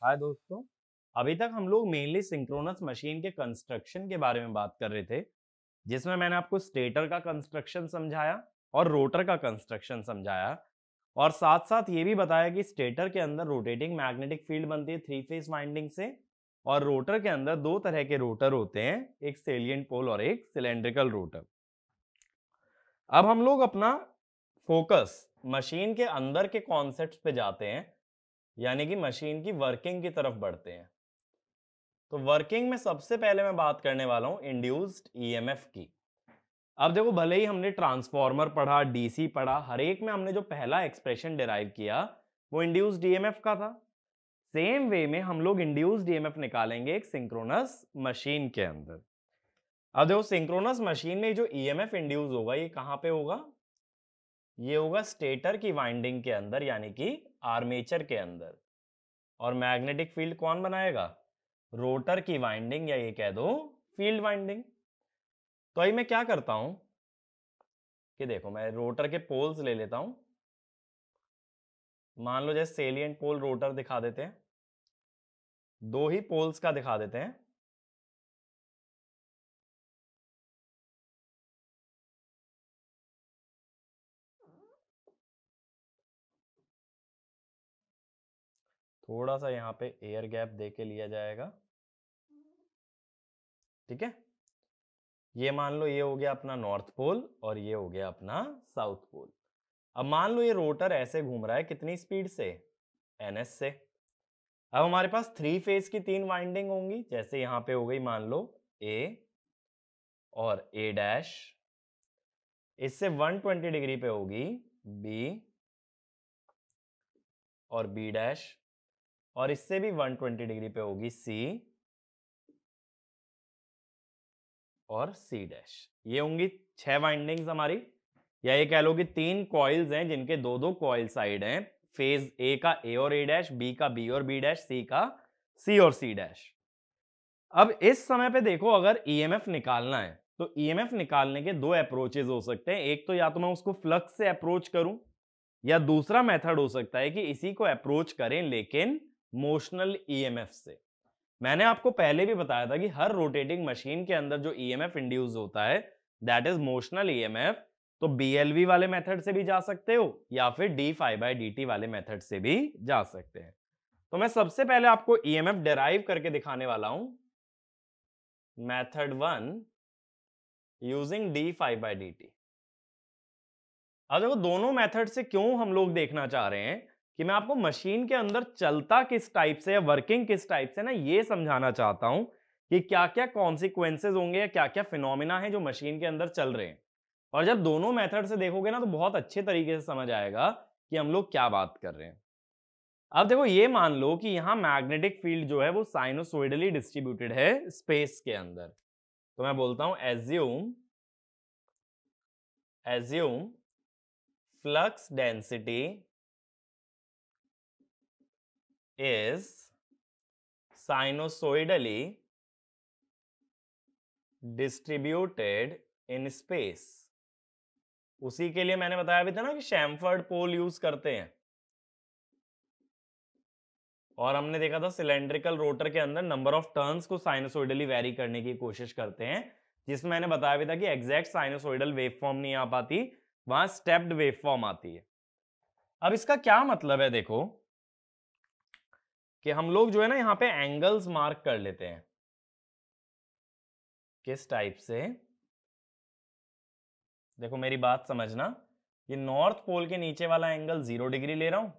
हाय दोस्तों। अभी तक हम लोग मेनली सिंक्रोनस मशीन के कंस्ट्रक्शन के बारे में बात कर रहे थे, जिसमें मैंने आपको स्टेटर का कंस्ट्रक्शन समझाया और रोटर का कंस्ट्रक्शन समझाया, और साथ साथ ये भी बताया कि स्टेटर के अंदर रोटेटिंग मैग्नेटिक फील्ड बनती है 3 फेज वाइंडिंग से, और रोटर के अंदर दो तरह के रोटर होते हैं, एक सेलिएंट पोल और एक सिलेंड्रिकल रोटर। अब हम लोग अपना फोकस मशीन के अंदर के कॉन्सेप्ट्स पे जाते हैं, यानी कि मशीन की वर्किंग की तरफ बढ़ते हैं। तो वर्किंग में सबसे पहले मैं बात करने वाला हूं इंड्यूस्ड ईएमएफ की। अब देखो, भले ही हमने ट्रांसफॉर्मर पढ़ा, डीसी पढ़ा, हर एक में हमने जो पहला एक्सप्रेशन डिराइव किया वो इंड्यूस्ड ईएमएफ का था। सेम वे में हम लोग इंड्यूस्ड ईएमएफ निकालेंगे एक सिंक्रोनस मशीन के अंदर। अब देखो, सिंक्रोनस मशीन में जो ईएमएफ इंड्यूस होगा ये कहां पे होगा? ये होगा स्टेटर की वाइंडिंग के अंदर, यानी कि आर्मेचर के अंदर। और मैग्नेटिक फील्ड कौन बनाएगा? रोटर की वाइंडिंग, या ये कह दो फील्ड वाइंडिंग। तो अभी मैं क्या करता हूं कि देखो, मैं रोटर के पोल्स ले लेता हूं। मान लो जैसे सेलिएंट पोल रोटर दिखा देते हैं, दो ही पोल्स का दिखा देते हैं। थोड़ा सा यहां पे एयर गैप दे के लिया जाएगा, ठीक है। ये मान लो ये हो गया अपना नॉर्थ पोल और ये हो गया अपना साउथ पोल। अब मान लो ये रोटर ऐसे घूम रहा है, कितनी स्पीड से? ns से। अब हमारे पास 3 फेज की 3 वाइंडिंग होंगी, जैसे यहां पे हो गई मान लो a और a डैश, इससे 120 डिग्री पे होगी b और b डैश, और इससे भी 120 डिग्री पे होगी c और c डैश। ये होंगी 6 वाइंडिंग्स हमारी, या ये कह लो कि 3 कॉइल्स हैं जिनके दो दो कॉइल साइड हैं। फेज ए का a और a डैश, b का b और b डैश, c का c और c डैश। अब इस समय पे देखो, अगर ईएमएफ निकालना है तो ईएमएफ निकालने के दो अप्रोचेज हो सकते हैं। एक तो या तो मैं उसको फ्लक्स से अप्रोच करूं, या दूसरा मेथड हो सकता है कि इसी को अप्रोच करें लेकिन मोशनल ईएमएफ से। मैंने आपको पहले भी बताया था कि हर रोटेटिंग मशीन के अंदर जो ईएमएफ इंड्यूस होता है दैट इज मोशनल ईएमएफ। तो बीएलवी वाले मेथड से भी जा सकते हो, या फिर d∅dt वाले मेथड से भी जा सकते हैं। तो मैं सबसे पहले आपको ईएमएफ डिराइव करके दिखाने वाला हूं, मेथड 1 यूजिंग d∅dt। अब देखो, दोनों मेथड से क्यों हम लोग देखना चाह रहे हैं कि मैं आपको मशीन के अंदर चलता किस टाइप से या वर्किंग किस टाइप से ना, ये समझाना चाहता हूं कि क्या क्या कॉन्सिक्वेंसेज होंगे या क्या क्या फिनोमिना है जो मशीन के अंदर चल रहे हैं। और जब दोनों मेथड से देखोगे ना तो बहुत अच्छे तरीके से समझ आएगा कि हम लोग क्या बात कर रहे हैं। अब देखो, ये मान लो कि यहां मैग्नेटिक फील्ड जो है वो साइनोसॉइडली डिस्ट्रीब्यूटेड है स्पेस के अंदर। तो मैं बोलता हूं assume flux density is sinusoidally distributed in space। उसी के लिए मैंने बताया भी था ना कि शैम्फर्ड पोल यूज करते हैं, और हमने देखा था सिलेंड्रिकल रोटर के अंदर नंबर ऑफ टर्न्स को साइनोसॉइडली वेरी करने की कोशिश करते हैं, जिसमें मैंने बताया भी था कि एग्जैक्ट साइनोसॉइडल वेवफॉर्म नहीं आ पाती, वहां स्टेप्ड वेवफॉर्म आती है। अब इसका क्या मतलब है, देखो कि हम लोग जो है ना यहां पे एंगल्स मार्क कर लेते हैं। किस टाइप से? देखो, मेरी बात समझना, ये नॉर्थ पोल के नीचे वाला एंगल 0 डिग्री ले रहा हूं,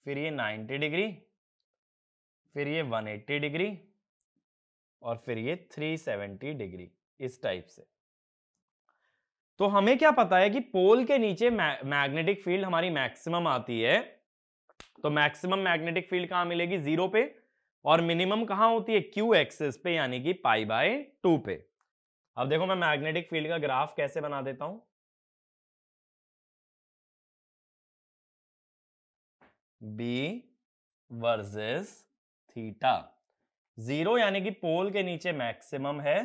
फिर ये 90 डिग्री, फिर ये 180 डिग्री, और फिर ये 370 डिग्री, इस टाइप से। तो हमें क्या पता है कि पोल के नीचे मैग्नेटिक फील्ड हमारी मैक्सिमम आती है। तो मैक्सिमम मैग्नेटिक फील्ड कहां मिलेगी? 0 पे। और मिनिमम कहां होती है? क्यू एक्सिस पे, यानी कि π/2 पे। अब देखो, मैं मैग्नेटिक फील्ड का ग्राफ कैसे बना देता हूं। B versus theta. 0 यानी कि पोल के नीचे मैक्सिमम है,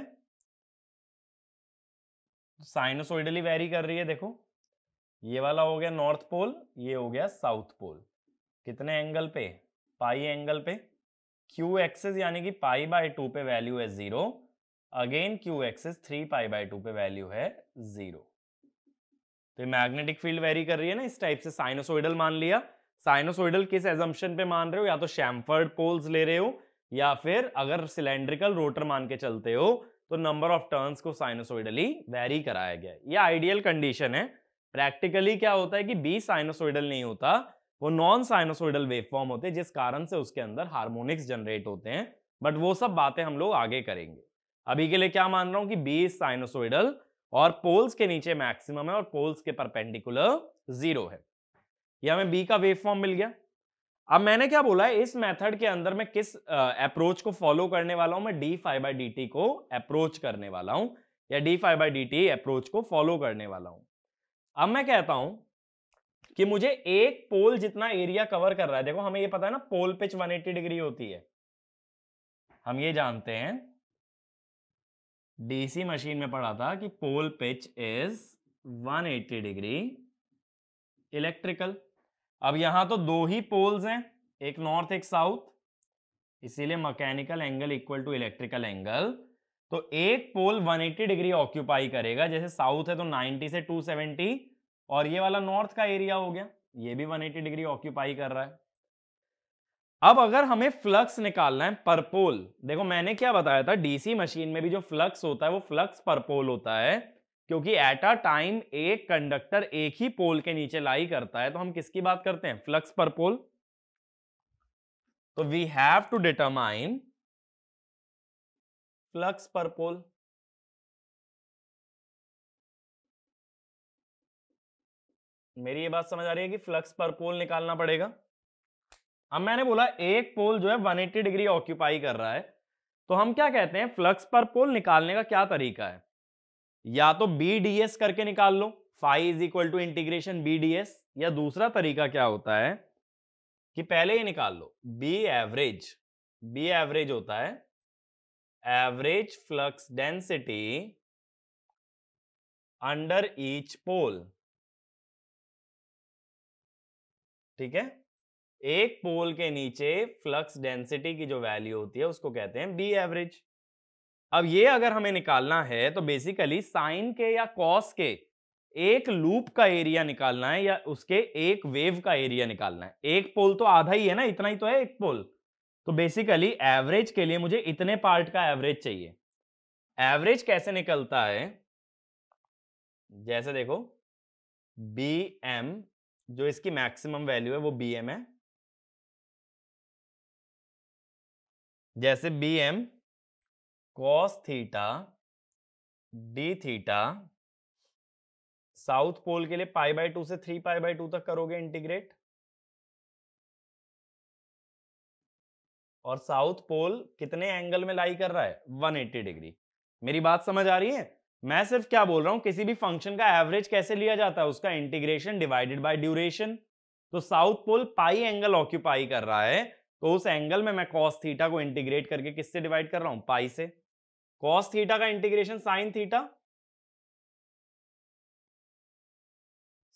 साइनोसॉइडली वेरी कर रही है। देखो, ये वाला हो गया नॉर्थ पोल, ये हो गया साउथ पोल। कितने एंगल पे? पाई एंगल पे, क्यू एक्सिस यानी कि पाई बाय 2 पे वैल्यू है 0, again Q axis 3 pi by 2 पे वैल्यू है 0। तो मैग्नेटिक फील्ड वेरी कर रही है ना इस टाइप से। साइनोसोइडल मान लिया। साइनोसोइडल किस एजम्पशन पे मान रहे हो, या तो शैम्फर्ड पोल्स ले रहे हो, या फिर अगर सिलेंड्रिकल रोटर मान के चलते हो तो नंबर ऑफ टर्न्स को साइनोसोइडली वेरी कराया गया है। ये आइडियल कंडीशन है। प्रैक्टिकली क्या होता है कि बी साइनोसोइडल नहीं होता, वो नॉन साइनोसोइडल वेवफॉर्म होते हैं, जिस कारण से उसके अंदर हार्मोनिक्स जनरेट होते हैं। बट वो सब बातें हम लोग आगे करेंगे। अभी के लिए क्या मान रहा हूं कि बी साइनोसोइडल और पोल्स के नीचे मैक्सिमम है और पोल्स के परपेंडिकुलर 0 है। ये हमें बी का वेवफॉर्म मिल गया। अब मैंने क्या बोला है, इस मेथड के अंदर मैं किस अप्रोच को फॉलो करने वाला हूं, मैं d phi by d t को अप्रोच करने वाला हूं, या d phi by d t approach को फॉलो करने वाला हूं। अब मैं कहता हूं कि मुझे एक पोल जितना एरिया कवर कर रहा है, देखो हमें ये पता है ना पोल पिच 180 डिग्री होती है, हम ये जानते हैं, डीसी मशीन में पढ़ा था कि pole pitch is 180 degree electrical. अब यहां तो दो ही पोल्स हैं, एक नॉर्थ एक साउथ, इसीलिए mechanical angle equal to electrical angle. तो एक पोल 180 डिग्री ऑक्यूपाई करेगा, जैसे साउथ है तो 90 से 270, और ये वाला नॉर्थ का एरिया हो गया, ये भी 180 डिग्री ऑक्यूपाई कर रहा है। अब अगर हमें फ्लक्स निकालना है पर पोल, देखो मैंने क्या बताया था, डीसी मशीन में भी जो फ्लक्स होता है वो फ्लक्स पर पोल होता है, क्योंकि एट अ टाइम एक कंडक्टर एक ही पोल के नीचे लाई करता है, तो हम किसकी बात करते हैं, फ्लक्स पर पोल। तो we have to determine flux per pole. मेरी ये बात समझ आ रही है कि फ्लक्स पर पोल निकालना पड़ेगा। अब मैंने बोला एक पोल जो है 180 डिग्री ऑक्यूपाई कर रहा है, तो हम क्या कहते हैं, फ्लक्स पर पोल निकालने का क्या तरीका है, या तो बी डी एस करके निकाल लो, phi is equal to integration B D S, या दूसरा तरीका क्या होता है कि पहले ही निकाल लो बी एवरेज। बी एवरेज होता है average flux density under each pole. ठीक है, एक पोल के नीचे फ्लक्स डेंसिटी की जो वैल्यू होती है उसको कहते हैं बी एवरेज। अब ये अगर हमें निकालना है तो बेसिकली साइन के या कॉस के एक लूप का एरिया निकालना है, या उसके एक वेव का एरिया निकालना है। एक पोल तो आधा ही है ना, इतना ही तो है एक पोल। तो बेसिकली एवरेज के लिए मुझे इतने पार्ट का एवरेज चाहिए। एवरेज कैसे निकलता है, जैसे देखो बी एम, जो इसकी मैक्सिमम वैल्यू है वो बी एम है, जैसे B M cos theta d theta, south pole के लिए पाई बाय 2 से 3 पाई बाय 2 तक करोगे इंटीग्रेट, और साउथ पोल कितने एंगल में लाई कर रहा है, 180 डिग्री। मेरी बात समझ आ रही है। मैं सिर्फ क्या बोल रहा हूं, किसी भी फंक्शन का एवरेज कैसे लिया जाता है, उसका इंटीग्रेशन डिवाइडेड बाय ड्यूरेशन। तो साउथ पोल पाई एंगल ऑक्यूपाई कर रहा है, तो उस एंगल में मैं कॉस थीटा को इंटीग्रेट करके किससे डिवाइड कर रहा हूं, पाई से। कॉस थीटा का integration sine theta,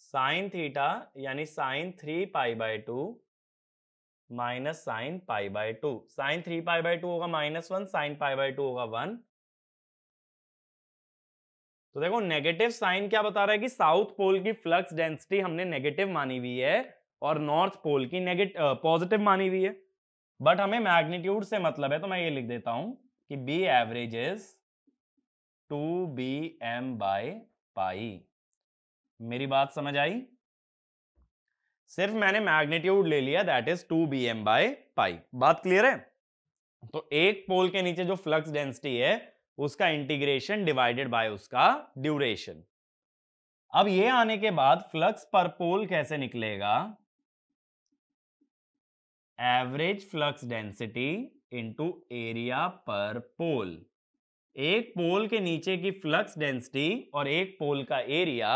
sine theta यानी sine 3 pi by 2 minus sine pi by 2। Sine 3 pi by 2 होगा -1, साइन पाई बाय 2 होगा 1। तो देखो नेगेटिव साइन क्या बता रहा है कि साउथ पोल की फ्लक्स डेंसिटी हमने नेगेटिव मानी हुई है और नॉर्थ पोल की पॉजिटिव मानी हुई है। बट हमें मैग्नीट्यूड से मतलब है, तो मैं ये लिख देता हूं कि बी एवरेज इज 2bm/पाई। मेरी बात समझ आई। सिर्फ मैंने मैग्नीट्यूड ले लिया, दैट इज 2bm/पाई। बात क्लियर है। तो एक पोल के नीचे जो फ्लक्स डेंसिटी है उसका इंटीग्रेशन डिवाइडेड बाय उसका ड्यूरेशन। अब ये आने के बाद फ्लक्स पर पोल कैसे निकलेगा, average flux density into area पर पोल। एक पोल के नीचे की फ्लक्स डेंसिटी और एक पोल का एरिया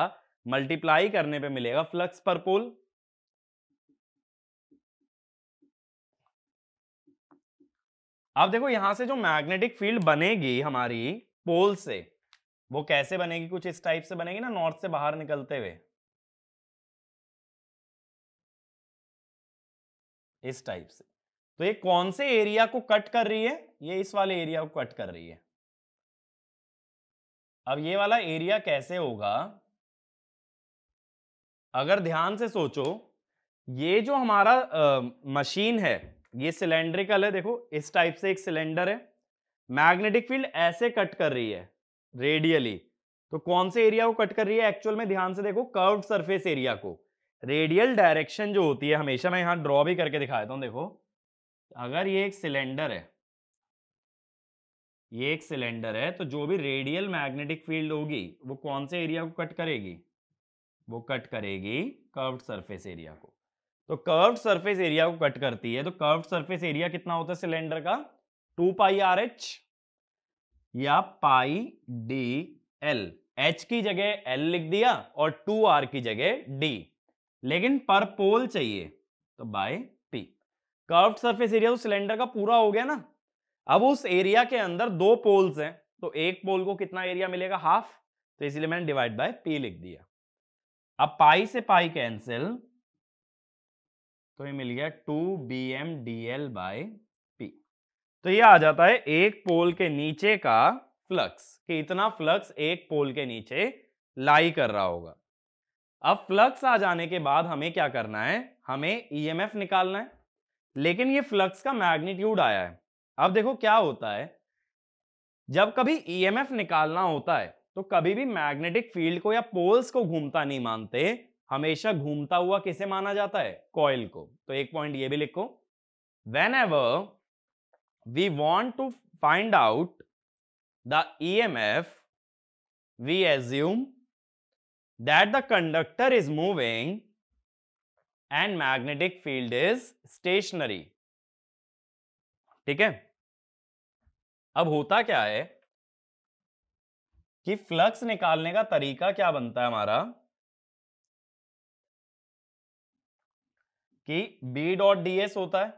मल्टीप्लाई करने पे मिलेगा फ्लक्स पर पोल। अब देखो यहां से जो मैग्नेटिक फील्ड बनेगी हमारी पोल से, वो कैसे बनेगी, कुछ इस टाइप से बनेगी ना, नॉर्थ से बाहर निकलते हुए इस टाइप से। तो ये कौन से एरिया को कट कर रही है? ये इस वाले एरिया को कट कर रही है। अब ये वाला एरिया कैसे होगा? अगर ध्यान से सोचो, ये जो हमारा मशीन है ये सिलेंड्रिकल है, देखो इस टाइप से एक सिलेंडर है, मैग्नेटिक फील्ड ऐसे कट कर रही है रेडियली, तो कौन से एरिया को कट कर रही है एक्चुअल में? ध्यान से देखो, कर्व्ड सरफेस एरिया को। रेडियल डायरेक्शन जो होती है, हमेशा मैं यहां ड्रॉ भी करके दिखाता हूं, देखो अगर ये एक सिलेंडर है, ये एक सिलेंडर है, तो जो भी रेडियल मैग्नेटिक फील्ड होगी वो कौन से एरिया को कट करेगी? वो कट करेगी कर्व्ड सरफेस एरिया को। तो कर्व्ड सरफेस एरिया को कट करती है, तो कर्व्ड सरफेस एरिया कितना होता है सिलेंडर का? 2 पाई आर एच या पाई डी एल। एच की जगह एल लिख दिया और 2 आर की जगह डी, लेकिन पर पोल चाहिए तो by P. Curved surface area तो सिलेंडर का पूरा हो गया ना। अब उस एरिया के अंदर 2 पोल्स हैं, तो एक पोल को कितना एरिया मिलेगा? हाफ, तो इसलिए मैंने डिवाइड बाय पी लिख दिया। अब पाई से पाई कैंसिल, तो ये मिल गया 2BmdL बाय पी। तो ये आ जाता है एक पोल के नीचे का फ्लक्स, कि इतना फ्लक्स एक पोल के नीचे लाई कर रहा होगा। अब फ्लक्स आ जाने के बाद हमें क्या करना है? हमें ईएमएफ निकालना है, लेकिन ये फ्लक्स का मैग्नीट्यूड आया है। अब देखो क्या होता है, जब कभी ईएमएफ निकालना होता है तो कभी भी मैग्नेटिक फील्ड को या पोल्स को घूमता नहीं मानते, हमेशा घूमता हुआ किसे माना जाता है? कॉइल को। तो एक पॉइंट ये भी लिखो, whenever we want to find out the EMF, we assume that the conductor is moving and magnetic field is stationary। ठीक है, अब होता क्या है कि फ्लक्स निकालने का तरीका क्या बनता है हमारा, कि B डॉट ds होता है।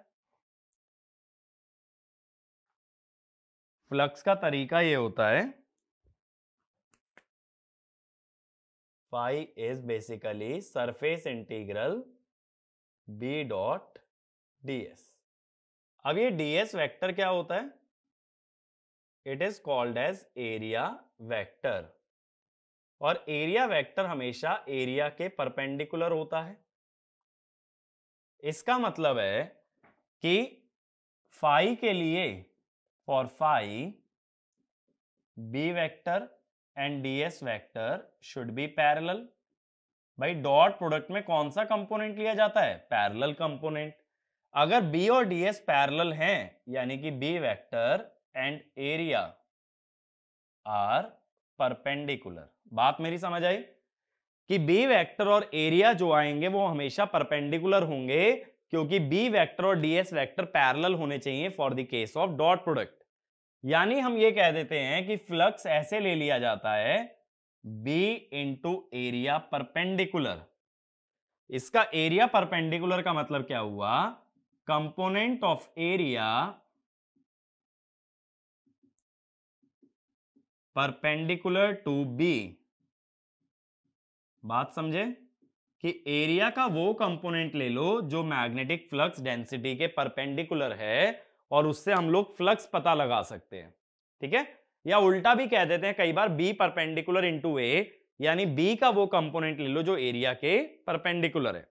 फ्लक्स का तरीका ये होता है, phi is basically surface integral B dot ds। अब ये ds वेक्टर क्या होता है? It is called as area vector, और एरिया वेक्टर हमेशा एरिया के परपेंडिकुलर होता है। इसका मतलब है कि फाई के लिए, for phi, B vector and DS vector should be parallel. भाई डॉट प्रोडक्ट में कौन सा कंपोनेंट लिया जाता है? Parallel component. अगर बी और डीएस पैरेलल हैं, यानी कि B vector and area are perpendicular. बात मेरी समझ आई कि बी वेक्टर और एरिया जो आएंगे वो हमेशा परपेंडिकुलर होंगे, क्योंकि बी वेक्टर और डीएस वेक्टर पैरेलल होने चाहिए for the case of dot product. यानी हम ये कह देते हैं कि फ्लक्स ऐसे ले लिया जाता है, B इंटू एरिया परपेंडिकुलर। इसका एरिया परपेंडिकुलर का मतलब क्या हुआ? Component of area perpendicular to B। बात समझे कि एरिया का वो कंपोनेंट ले लो जो मैग्नेटिक फ्लक्स डेंसिटी के परपेंडिकुलर है, और उससे हम लोग फ्लक्स पता लगा सकते हैं। ठीक है, या उल्टा भी कह देते हैं कई बार, B परपेंडिकुलर इंटू ए, यानी B का वो कंपोनेंट ले लो जो एरिया के परपेंडिकुलर है।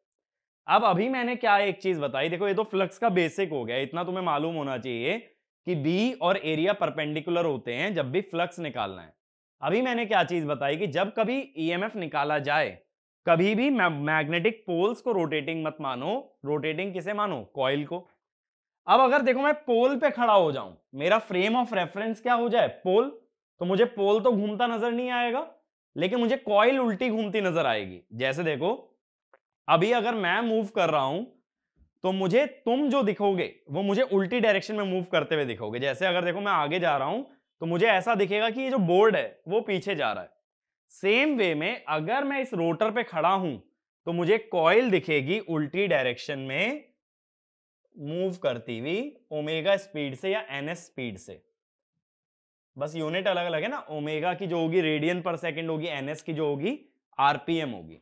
अब अभी मैंने क्या एक चीज बताई, देखो ये तो फ्लक्स का बेसिक हो गया, इतना तुम्हें मालूम होना चाहिए कि B और एरिया परपेंडिकुलर होते हैं जब भी फ्लक्स निकालना है। अभी मैंने क्या चीज बताई कि जब कभी ईएमएफ निकाला जाए, कभी भी मैग्नेटिक पोल्स को रोटेटिंग मत मानो, रोटेटिंग किसे मानो? कॉइल को। अब अगर देखो मैं पोल पे खड़ा हो जाऊं, मेरा फ्रेम ऑफ रेफरेंस क्या हो जाए? पोल, तो मुझे पोल तो घूमता नजर नहीं आएगा, लेकिन मुझे कॉइल उल्टी घूमती नजर आएगी। जैसे देखो अभी अगर मैं मूव कर रहा हूं, तो मुझे तुम जो दिखोगे वो मुझे उल्टी डायरेक्शन में मूव करते हुए दिखोगे। जैसे अगर देखो मैं आगे जा रहा हूं, तो मुझे ऐसा दिखेगा कि ये जो बोर्ड है वो पीछे जा रहा है। सेम वे में अगर मैं इस रोटर पे खड़ा हूं, तो मुझे कॉइल दिखेगी उल्टी डायरेक्शन में मूव करती हुई, ओमेगा स्पीड से या एनएस स्पीड से। बस यूनिट अलग अलग है ना, ओमेगा की जो होगी रेडियन पर सेकंड होगी, एनएस की जो होगी आरपीएम होगी।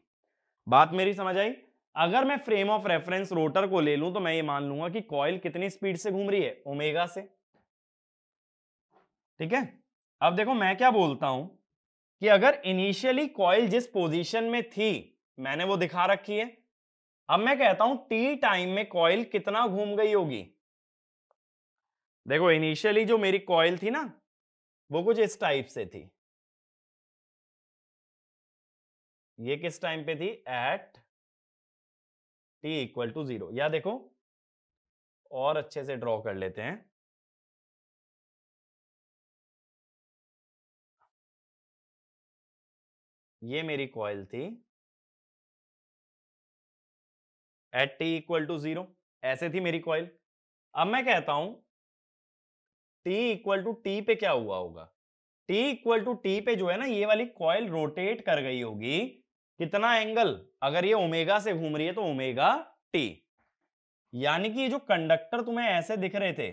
बात मेरी समझ आई? अगर मैं फ्रेम ऑफ रेफरेंस रोटर को ले लूं तो मैं ये मान लूंगा कि कॉइल कितनी स्पीड से घूम रही है, ओमेगा से। ठीक है, अब देखो मैं क्या बोलता हूं कि अगर इनिशियली कॉइल जिस पोजीशन में थी मैंने वो दिखा रखी है, अब मैं कहता हूं टी टाइम में कॉइल कितना घूम गई होगी। देखो इनिशियली जो मेरी कॉइल थी ना वो कुछ इस टाइप से थी, ये किस टाइम पे थी, एट t इक्वल टू 0। या देखो और अच्छे से ड्रॉ कर लेते हैं, ये मेरी कॉइल थी एट t इक्वल टू 0, ऐसे थी मेरी कॉइल। अब मैं कहता हूं t इक्वल टू टी पे क्या हुआ होगा, t इक्वल टू टी पे जो है ना ये वाली कॉइल रोटेट कर गई होगी, कितना एंगल, अगर ये ओमेगा से घूम रही है तो ओमेगा टी। यानी कि ये जो कंडक्टर तुम्हें ऐसे दिख रहे थे,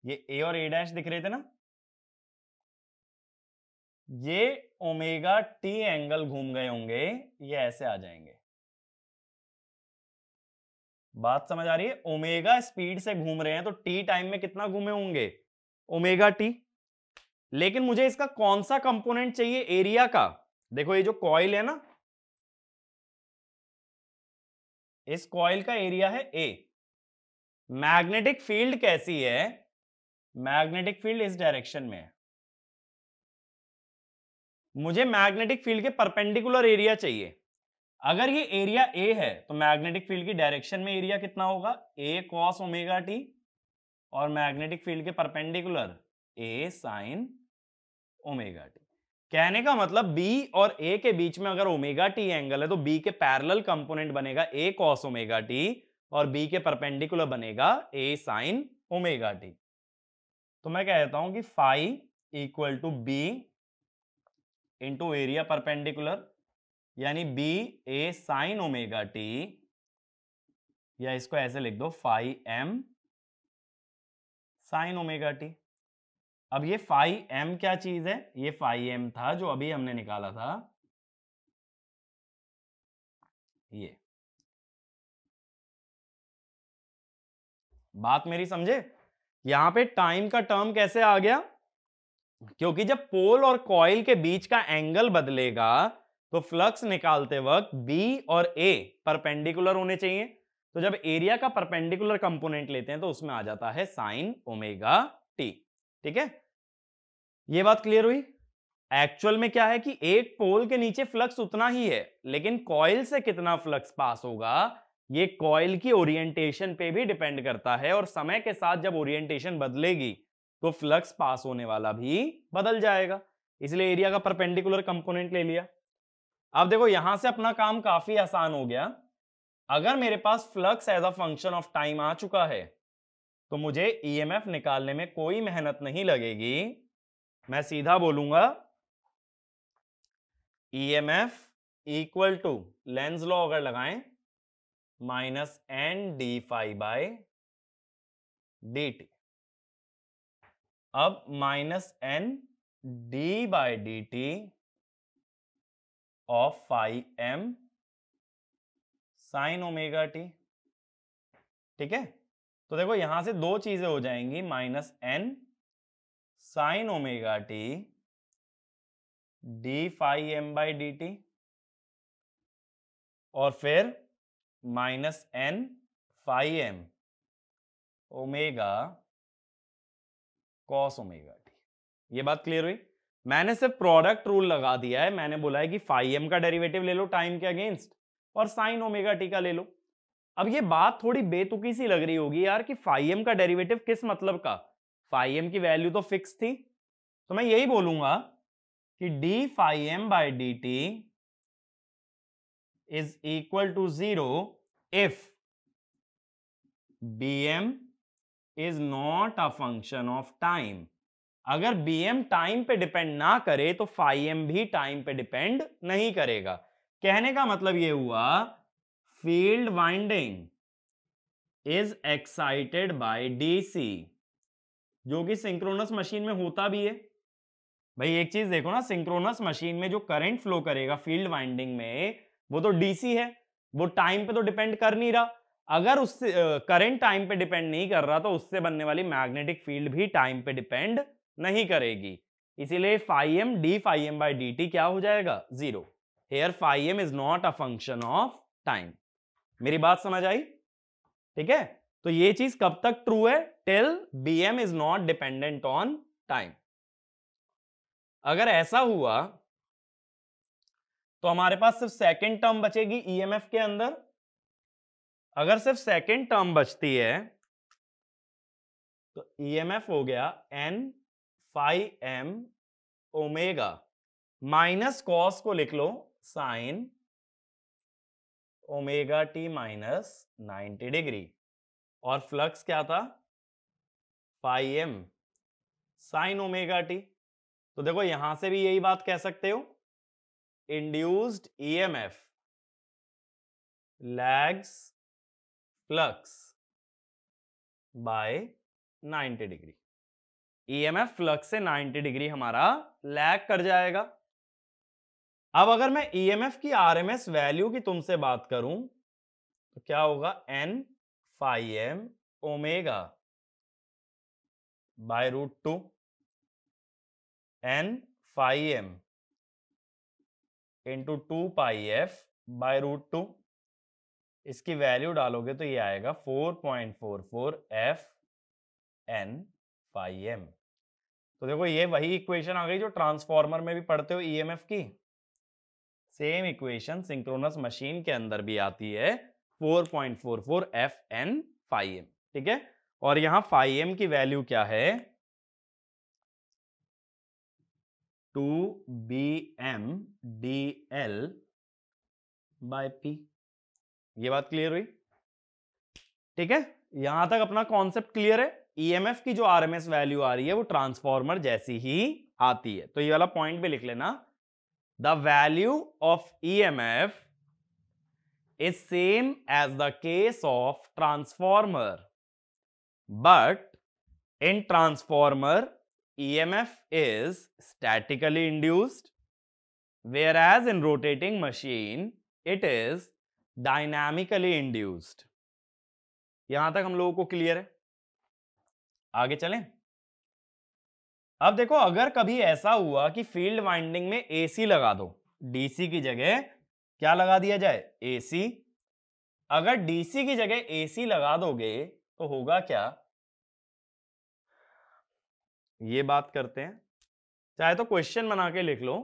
ये ए और ए डैश दिख रहे थे ना, ये ओमेगा टी एंगल घूम गए होंगे, ये ऐसे आ जाएंगे। बात समझ आ रही है, ओमेगा स्पीड से घूम रहे हैं तो टी टाइम में कितना घूमे होंगे, ओमेगा टी। लेकिन मुझे इसका कौन सा कंपोनेंट चाहिए, एरिया का। देखो ये जो कॉइल है ना, इस कॉइल का एरिया है ए। मैग्नेटिक फील्ड कैसी है, मैग्नेटिक फील्ड इस डायरेक्शन में है, मुझे मैग्नेटिक फील्ड के परपेंडिकुलर एरिया चाहिए। अगर ये एरिया ए है तो मैग्नेटिक फील्ड की डायरेक्शन में एरिया कितना होगा, ए कॉस ओमेगा टी, और मैग्नेटिक फील्ड के perpendicular A sign omega T. कहने का मतलब B और A के बीच में अगर ओमेगा टी एंगल है तो B के पैरेलल कंपोनेंट बनेगा A cos ओमेगा टी और B के परपेंडिकुलर बनेगा A sin ओमेगा टी। तो मैं कहता हूं कि phi equal to B into area perpendicular, यानी B A sin omega t, या इसको ऐसे लिख दो phi M sin omega t. अब ये फाई M क्या चीज है, ये फाई M था जो अभी हमने निकाला था, ये बात मेरी समझे। यहां पे टाइम का टर्म कैसे आ गया, क्योंकि जब पोल और कॉइल के बीच का एंगल बदलेगा तो फ्लक्स निकालते वक्त B और A परपेंडिकुलर होने चाहिए। तो जब एरिया का परपेंडिकुलर कंपोनेंट लेते हैं तो उसमें आ जाता है साइन ओमेगा टी। ठीक है, ये बात क्लियर हुई। एक्चुअल में क्या है कि एक पोल के नीचे फ्लक्स उतना ही है, लेकिन कॉइल से कितना फ्लक्स पास होगा ये कॉइल की ओरिएंटेशन पे भी डिपेंड करता है, और समय के साथ जब ओरिएंटेशन बदलेगी तो फ्लक्स पास होने वाला भी बदल जाएगा। इसलिए एरिया का परपेंडिकुलर कंपोनेंट ले लिया। अब देखो यहां से अपना काम काफी आसान हो गया। अगर मेरे पास flux as a function of time आ चुका है तो मुझे ईएमएफ निकालने में कोई मेहनत नहीं लगेगी। मैं सीधा बोलूंगा EMF equal to, Lenz law अगर लगाएं, minus N D phi by D T. अब minus N D by D T of phi M sine omega T. ठीक है, तो देखो यहां से दो चीजें हो जाएंगी, minus n sine omega t d phi m by d t, और फिर minus n phi m omega cos omega t. ये बात क्लियर हुई। मैंने सिर्फ प्रोडक्ट रूल लगा दिया है, मैंने बोला है कि फाई एम का डेरिवेटिव ले लो टाइम के अगेंस्ट और साइन ओमेगा टी का ले लो। अब ये बात थोड़ी बेतुकी सी लग रही होगी यार कि फाई एम का डेरिवेटिव किस मतलब का, फाई एम की वैल्यू तो फिक्स थी। तो मैं यही बोलूंगा कि d phi m by d t is equal to 0 if bm is not a function of time. अगर bm टाइम पे डिपेंड ना करे तो फाई एम भी टाइम पे डिपेंड नहीं करेगा। कहने का मतलब ये हुआ field winding is excited by DC, जो कि सिंक्रोनस मशीन में होता भी है। भाई एक चीज देखो ना, सिंक्रोनस मशीन में जो करंट फ्लो करेगा फील्ड वाइंडिंग में वो तो डीसी है, वो टाइम पे तो डिपेंड कर नहीं रहा। अगर उससे करंट टाइम पे डिपेंड नहीं कर रहा तो उससे बनने वाली मैग्नेटिक फील्ड भी टाइम पे डिपेंड नहीं करेगी। इसीलिए phi m d phi m by dt क्या हो जाएगा? 0। Here phi m is not a function of time। मेरी बात समझ आई? ठीक है, तो ये चीज कब तक ट्रू है? Till bm is not dependent on time। अगर ऐसा हुआ तो हमारे पास सिर्फ सेकेंड टर्म बचेगी ईएमएफ के अंदर। अगर सिर्फ सेकेंड टर्म बचती है तो ईएमएफ हो गया n phi m omega minus cos को लिख लो sine omega T minus 90 degree, और फ्लक्स क्या था? phi m sine omega T. तो देखो यहां से भी यही बात कह सकते हो, induced EMF lags flux by 90 degree. EMF flux से 90 डिग्री हमारा लैग कर जाएगा। अब अगर मैं ईएमएफ की आरएमएस वैल्यू की तुमसे बात करूं तो क्या होगा? n phi m omega by root 2 n phi m into 2 pi f by root 2। इसकी वैल्यू डालोगे तो ये आएगा 4.44 f n phi m। तो देखो ये वही इक्वेशन आ गई जो ट्रांसफॉर्मर में भी पढ़ते हो ईएमएफ की। सेम इक्वेशन सिंक्रोनस मशीन के अंदर भी आती है, 4.44 f n phi m। ठीक है, और यहां phi m की वैल्यू क्या है? 2bm dl bye p। ये बात क्लियर हुई? ठीक है, यहां तक अपना कॉन्सेप्ट क्लियर है। ईएमएफ की जो आरएमएस वैल्यू आ रही है वो ट्रांसफॉर्मर जैसी ही आती है। तो ये वाला पॉइंट भी लिख लेना, the value of EMF is same as the case of transformer, but in transformer EMF is statically induced, whereas in rotating machine it is dynamically induced। यहां तक हम लोगों को क्लियर है? आगे चलें। अब देखो, अगर कभी ऐसा हुआ कि फील्ड वाइंडिंग में AC लगा दो, DC की जगह क्या लगा दिया जाए? AC। अगर DC की जगह AC लगा दोगे तो होगा क्या? ये बात करते हैं, चाहे तो क्वेश्चन बना के लिख लो,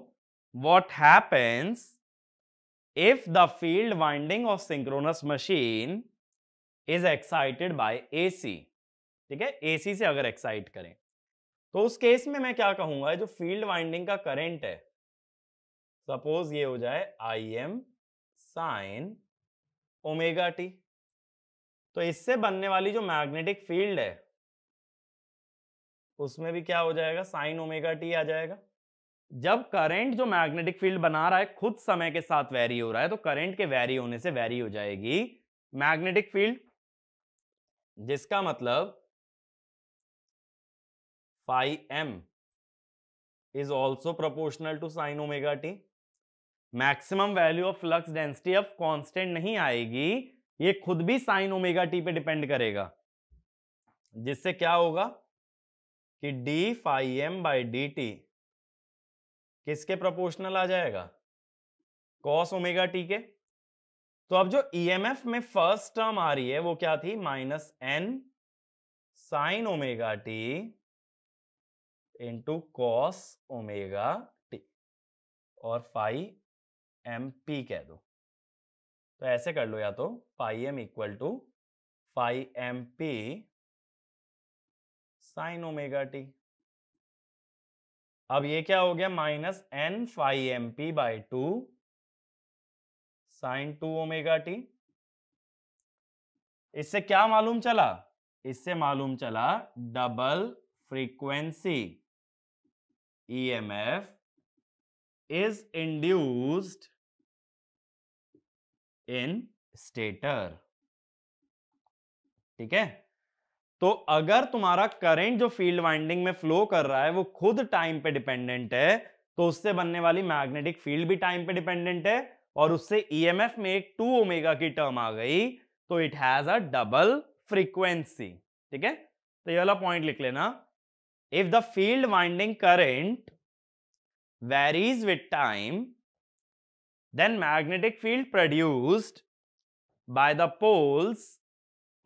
what happens if the field winding of synchronous machine is excited by AC. ठीक है, एसी से अगर एक्साइट करें तो उस केस में मैं क्या कहूंगा? जो फील्ड वाइंडिंग का करंट है, सपोज ये हो जाए Im साइन ओमेगा टी, तो इससे बनने वाली जो मैग्नेटिक फील्ड है उसमें भी क्या हो जाएगा? साइन ओमेगा टी आ जाएगा। जब करंट जो मैग्नेटिक फील्ड बना रहा है खुद समय के साथ वेरी हो रहा है, तो करंट के वेरी होने से वेरी हो जाएगी मैग्नेटिक फील्ड, जिसका मतलब phi m is also proportional to sin omega t। Maximum value of flux density अब कांस्टेंट नहीं आएगी, ये खुद भी साइन ओमेगा टी पे डिपेंड करेगा, जिससे क्या होगा कि d phi m by dt किसके प्रोपोर्शनल आ जाएगा? कॉस ओमेगा टी के। तो अब जो ईएमएफ में फर्स्ट टर्म आ रही है वो क्या थी? Minus n sine omega t into cos omega t, और फाई एम पी कह दो। तो ऐसे कर लो, या तो phi m equal to phi m p sine omega t. अब ये क्या हो गया? Minus n phi m p by 2 sine 2 omega t. इससे क्या मालूम चला? इससे मालूम चला double frequency EMF is induced in stator। ठीक है, तो अगर तुम्हारा करंट जो फील्ड वाइंडिंग में फ्लो कर रहा है वो खुद टाइम पे डिपेंडेंट है, तो उससे बनने वाली मैग्नेटिक फील्ड भी टाइम पे डिपेंडेंट है, और उससे ईएमएफ में एक 2 ओमेगा की टर्म आ गई, तो it has a double frequency. ठीक है, तो ये वाला पॉइंट लिख लेना। If the field winding current varies with time, then magnetic field produced by the poles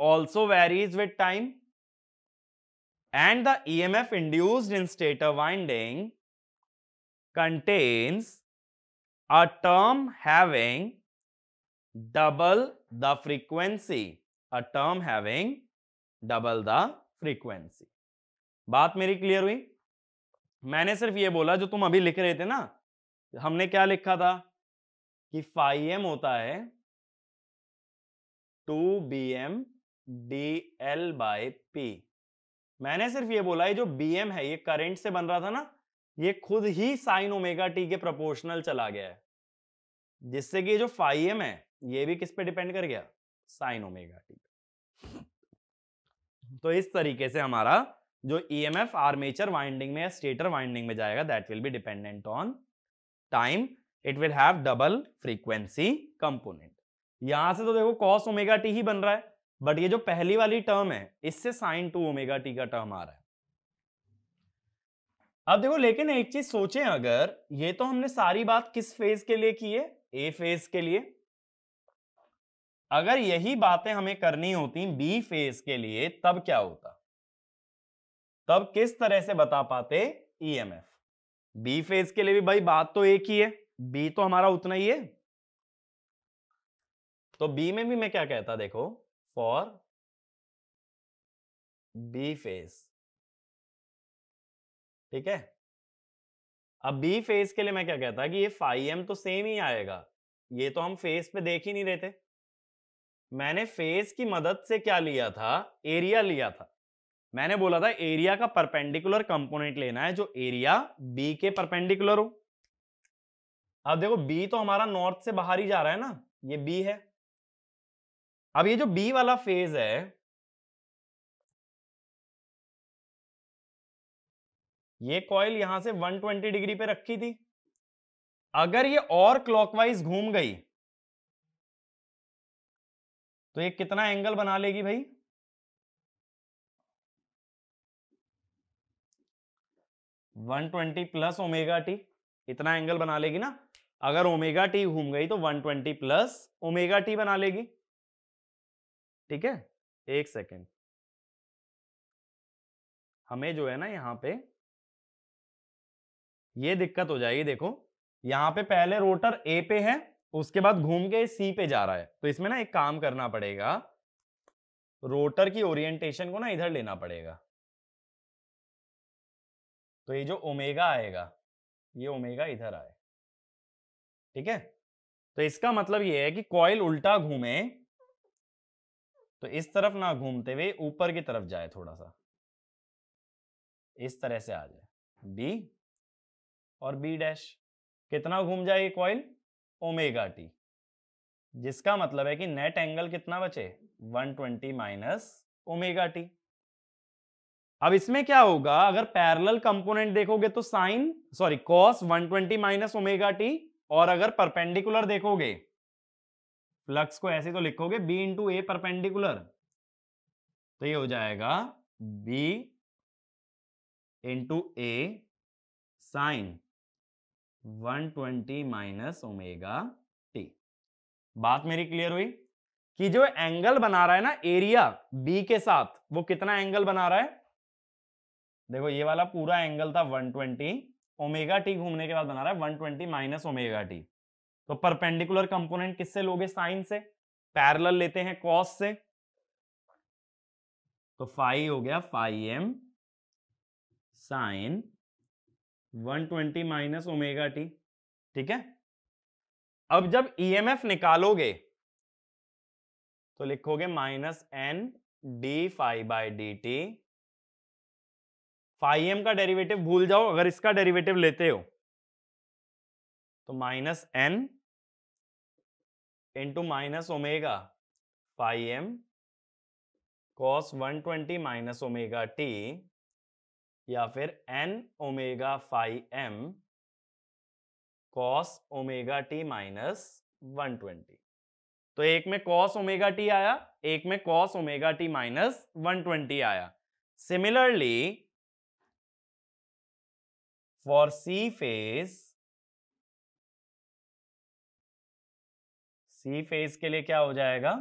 also varies with time, and the EMF induced in stator winding contains a term having double the frequency, a term having double the frequency। बात मेरी clear हुई? मैंने सिर्फ ये बोला जो तुम अभी लिख रहे थे ना, हमने क्या लिखा था कि फाई एम होता है 2bm dl बाय p। मैंने सिर्फ ये बोला है जो bm है ये करंट से बन रहा था ना, ये खुद ही साइन ओमेगा टी के प्रोपोर्शनल चला गया है, जिससे कि जो फाई एम है ये भी किस पे डिपेंड कर गया, साइन ओमेगा टी। तो इस तरीके से हमारा जो ईएमएफ आर्मेचर वाइंडिंग में या स्टेटर वाइंडिंग में जाएगा that will be dependent on time, it will have double frequency component. यहां से तो देखो कॉस ओमेगा टी ही बन रहा है, बट ये जो पहली वाली टर्म है इससे साइन 2 ओमेगा टी का टर्म आ रहा है। अब देखो लेकिन एक चीज सोचें, अगर ये तो हमने सारी बात किस फेज के लिए की है, ए फेज के लिए, अगर यही बातें हमें करनी होती बी फेज के लिए तब क्या होता, तब किस तरह से बता पाते ईएमएफ? बी फेज के लिए भी भाई बात तो एक ही है, बी तो हमारा उतना ही है, तो बी में भी मैं क्या कहता, देखो फॉर बी फेज। ठीक है, अब बी फेज के लिए मैं क्या कहता कि ये फाई एम तो सेम ही आएगा, ये तो हम फेज पे देख ही नहीं रहे थे, मैंने फेज की मदद से क्या लिया था, एरिया लिया था। मैंने बोला था एरिया का परपेंडिकुलर कंपोनेंट लेना है जो एरिया बी के परपेंडिकुलर हो। अब देखो बी तो हमारा नॉर्थ से बाहर ही जा रहा है ना, ये बी है। अब ये जो बी वाला फेज है ये कॉइल यहां से 120 डिग्री पे रखी थी, अगर ये और क्लॉकवाइज घूम गई तो ये कितना एंगल बना लेगी भाई, 120 प्लस ओमेगा टी, इतना एंगल बना लेगी ना। अगर ओमेगा टी घूम गई तो 120 प्लस ओमेगा टी बना लेगी। ठीक है, एक सेकेंड, हमें जो है ना यहां पे ये दिक्कत हो जाएगी। देखो यहां पे पहले रोटर ए पे है, उसके बाद घूम के सी पे जा रहा है, तो इसमें ना एक काम करना पड़ेगा, रोटर की ओरिएंटेशन को ना इधर लेना पड़ेगा। तो ये जो ओमेगा आएगा ये ओमेगा इधर आए। ठीक है, तो इसका मतलब ये है कि कॉइल उल्टा घूमे तो इस तरफ ना घूमते हुए ऊपर की तरफ जाए, थोड़ा सा इस तरह से आ जाए बी और बी डैश। कितना घूम जाए ये कॉइल, ओमेगा टी, जिसका मतलब है कि नेट एंगल कितना बचे, 120 माइनस ओमेगा टी। अब इसमें क्या होगा, अगर पैरेलल कंपोनेंट देखोगे तो sine sorry cos 120 minus omega t, और अगर परपेंडिकुलर देखोगे फ्लक्स को ऐसे तो लिखोगे बी इंटू ए परपेंडिकुलर, तो ये हो जाएगा बी इंटू ए साइन 120 माइनस ओमेगा टी। बात मेरी क्लियर हुई कि जो एंगल बना रहा है ना एरिया बी के साथ, वो कितना एंगल बना रहा है, देखो ये वाला पूरा एंगल था 120, ओमेगा टी घूमने के बाद बना रहा है 120 माइनस ओमेगा टी। तो परपेंडिकुलर कंपोनेंट किससे लोगे, साइन से, पैरेलल लेते हैं कॉस से, तो फाई हो गया phi M sine 120 minus omega T. ठीक है, अब जब ईएमएफ निकालोगे तो लिखोगे minus N D phi by d t. Phi m का डेरिवेटिव भूल जाओ, अगर इसका डेरिवेटिव लेते हो तो minus n into minus omega phi m cos 120 minus omega t, या फिर n omega phi m cos omega T minus 120। तो एक में cos ओमेगा टी आया, एक में cos ओमेगा टी माइनस 120 आया। सिमिलरली फॉर सी फेज के लिए क्या हो जाएगा?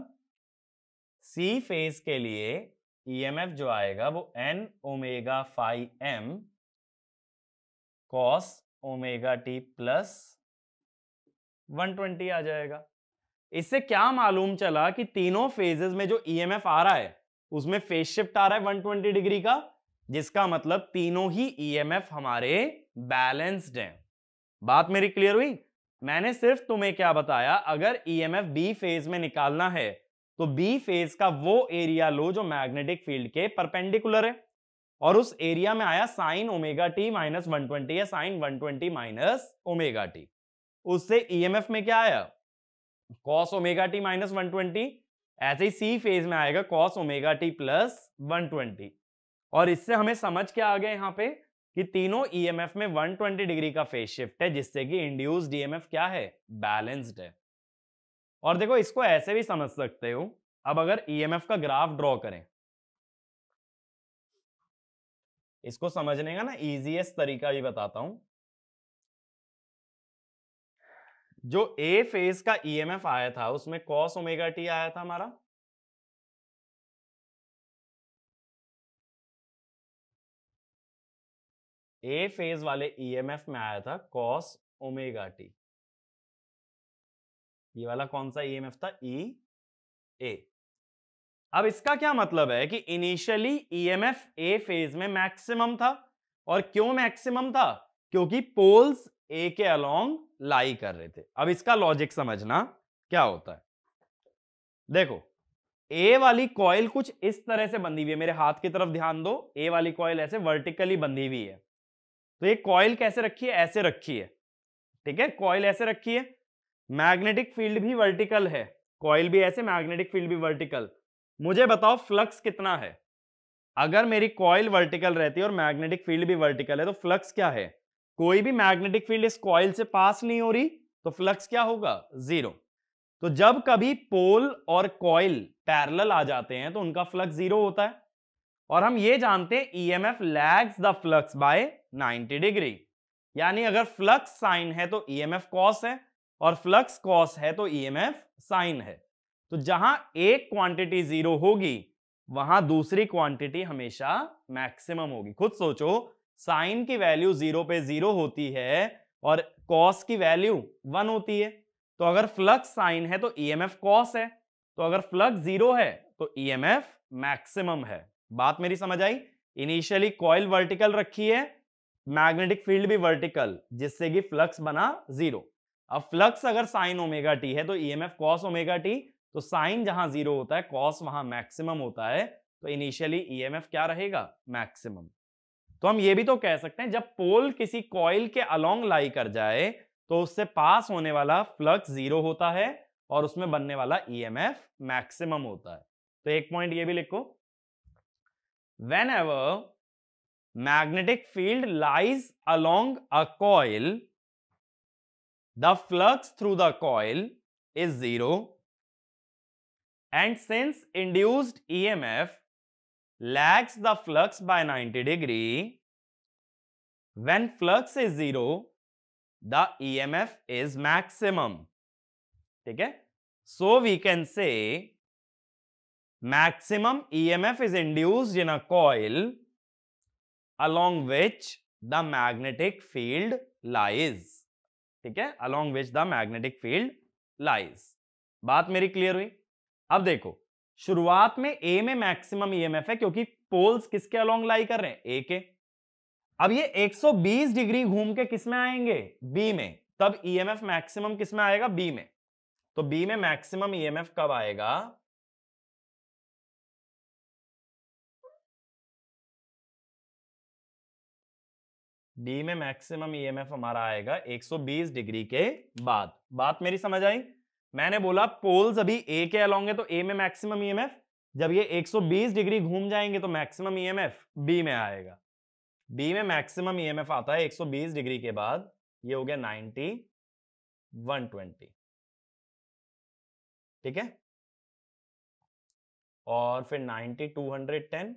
सी फेज के लिए ईएमएफ जो आएगा वो n omega phi m cos omega t plus 120 आ जाएगा। इससे क्या मालूम चला कि तीनों फेजेस में जो ईएमएफ आ रहा है उसमें फेज शिफ्ट आ रहा है 120 डिग्री का, जिसका मतलब तीनों ही ईएमएफ हमारे बैलेंस्ड हैं। बात मेरी क्लियर हुई? मैंने सिर्फ तुम्हें क्या बताया, अगर ईएमएफ बी फेज में निकालना है तो बी फेज का वो एरिया लो जो मैग्नेटिक फील्ड के परपेंडिकुलर है, और उस एरिया में आया साइन ओमेगा टी माइनस 120 या साइन 120 माइनस ओमेगा टी। उससे ईएमएफ में क्या आया? cos omega T minus 120। ऐसे ही सी फेज में आएगा cos ओमेगा टी प्लस 120। और इससे हमें समझ क्या आ गया यहां पे कि तीनों ईएमएफ में 120 डिग्री का फेज शिफ्ट है, जिससे कि इंड्यूस्ड ईएमएफ क्या है? बैलेंस्ड है। और देखो इसको ऐसे भी समझ सकते हो, अब अगर ईएमएफ का ग्राफ ड्रॉ करें, इसको समझने का ना इजीएस्ट तरीका भी बताता हूं। जो ए फेज का ईएमएफ आया था उसमें cos ओमेगा टी आया था हमारा, ए फेज वाले ईएमएफ में आया था cos ओमेगा टी। ये वाला कौन सा ईएमएफ था? ई ए। अब इसका क्या मतलब है कि इनिशियली ईएमएफ ए फेज में मैक्सिमम था। और क्यों मैक्सिमम था? क्योंकि पोल्स ए के अलोंग लाई कर रहे थे। अब इसका लॉजिक समझना क्या होता है। देखो ए वाली कॉइल कुछ इस तरह से बंधी हुई है, मेरे हाथ की तरफ ध्यान दो। ए वाली कॉइल ऐसे वर्टिकली बंधी हुई है। तो ये कॉइल कैसे रखी है? ऐसे रखी है, ठीक है, कॉइल ऐसे रखी है। मैग्नेटिक फील्ड भी वर्टिकल है, कॉइल भी ऐसे, मैग्नेटिक फील्ड भी वर्टिकल। मुझे बताओ फ्लक्स कितना है? अगर मेरी कॉइल वर्टिकल रहती है और मैग्नेटिक फील्ड भी वर्टिकल है तो फ्लक्स क्या है? कोई भी मैग्नेटिक फील्ड इस कॉइल से पास नहीं हो रही, तो फ्लक्स क्या होगा? जीरो। तो जब कभी पोल और कॉइल पैरेलल आ जाते हैं तो उनका फ्लक्स जीरो होता है। और हम ये जानते हैं EMF lags the flux by 90 degree. यानी अगर फ्लक्स साइन है तो ईएमएफ कॉस है, और फ्लक्स कॉस है तो ईएमएफ साइन है। तो जहां एक क्वांटिटी जीरो होगी वहां दूसरी क्वांटिटी हमेशा मैक्सिमम होगी। खुद सोचो, साइन की वैल्यू जीरो पे जीरो होती है और कॉस की वैल्यू 1 होती है। तो अगर फ्लक्स साइन है तो ईएमएफ कॉस है, तो अगर फ्लक्स जीरो है तो ईएमएफ मैक्सिमम है। बात मेरी समझ आई? इनिशियली कॉइल वर्टिकल रखी है, मैग्नेटिक फील्ड भी वर्टिकल, जिससे कि फ्लक्स बना जीरो। अब फ्लक्स अगर साइन ओमेगा टी है तो ईएमएफ कॉस ओमेगा टी, तो साइन जहां जीरो होता है कॉस वहां मैक्सिमम होता है, तो इनिशियली ईएमएफ क्या रहेगा? मैक्सिमम। तो हम ये भी तो कह सकते हैं जब पोल किसी कॉइल के अलोंग लाई कर जाए तो उससे पास होने वाला फ्लक्स जीरो होता है और उसमें बनने वाला ईएमएफ मैक्सिमम होता है। तो एक पॉइंट ये भी लिखो, whenever magnetic field lies along a coil, the flux through the coil is zero, and since induced EMF lags the flux by 90 degree, when flux is zero, the EMF is maximum. ठीक है? So we can say maximum EMF is induced in a coil along which the magnetic field lies. ठीक है, along which the magnetic field lies. बात मेरी clear हुई? अब देखो, शुरुआत में ए में मैक्सिमम ईएमएफ है क्योंकि पोल्स किसके अलोंग लाई कर रहे हैं? ए के। अब ये 120 डिग्री घूम के किस में आएंगे? बी में। तब ईएमएफ मैक्सिमम किस में आएगा? बी में। तो बी में मैक्सिमम ईएमएफ कब आएगा? डी में मैक्सिमम ईएमएफ हमारा आएगा 120 डिग्री के बाद। बात मेरी समझ आई? मैंने बोला पोल्स अभी ए के अलोंग है तो ए में मैक्सिमम ईएमएफ, जब ये 120 डिग्री घूम जाएंगे तो मैक्सिमम ईएमएफ बी में आएगा। बी में मैक्सिमम ईएमएफ आता है 120 डिग्री के बाद। ये हो गया 90, 120। ठीक है, और फिर 90 210,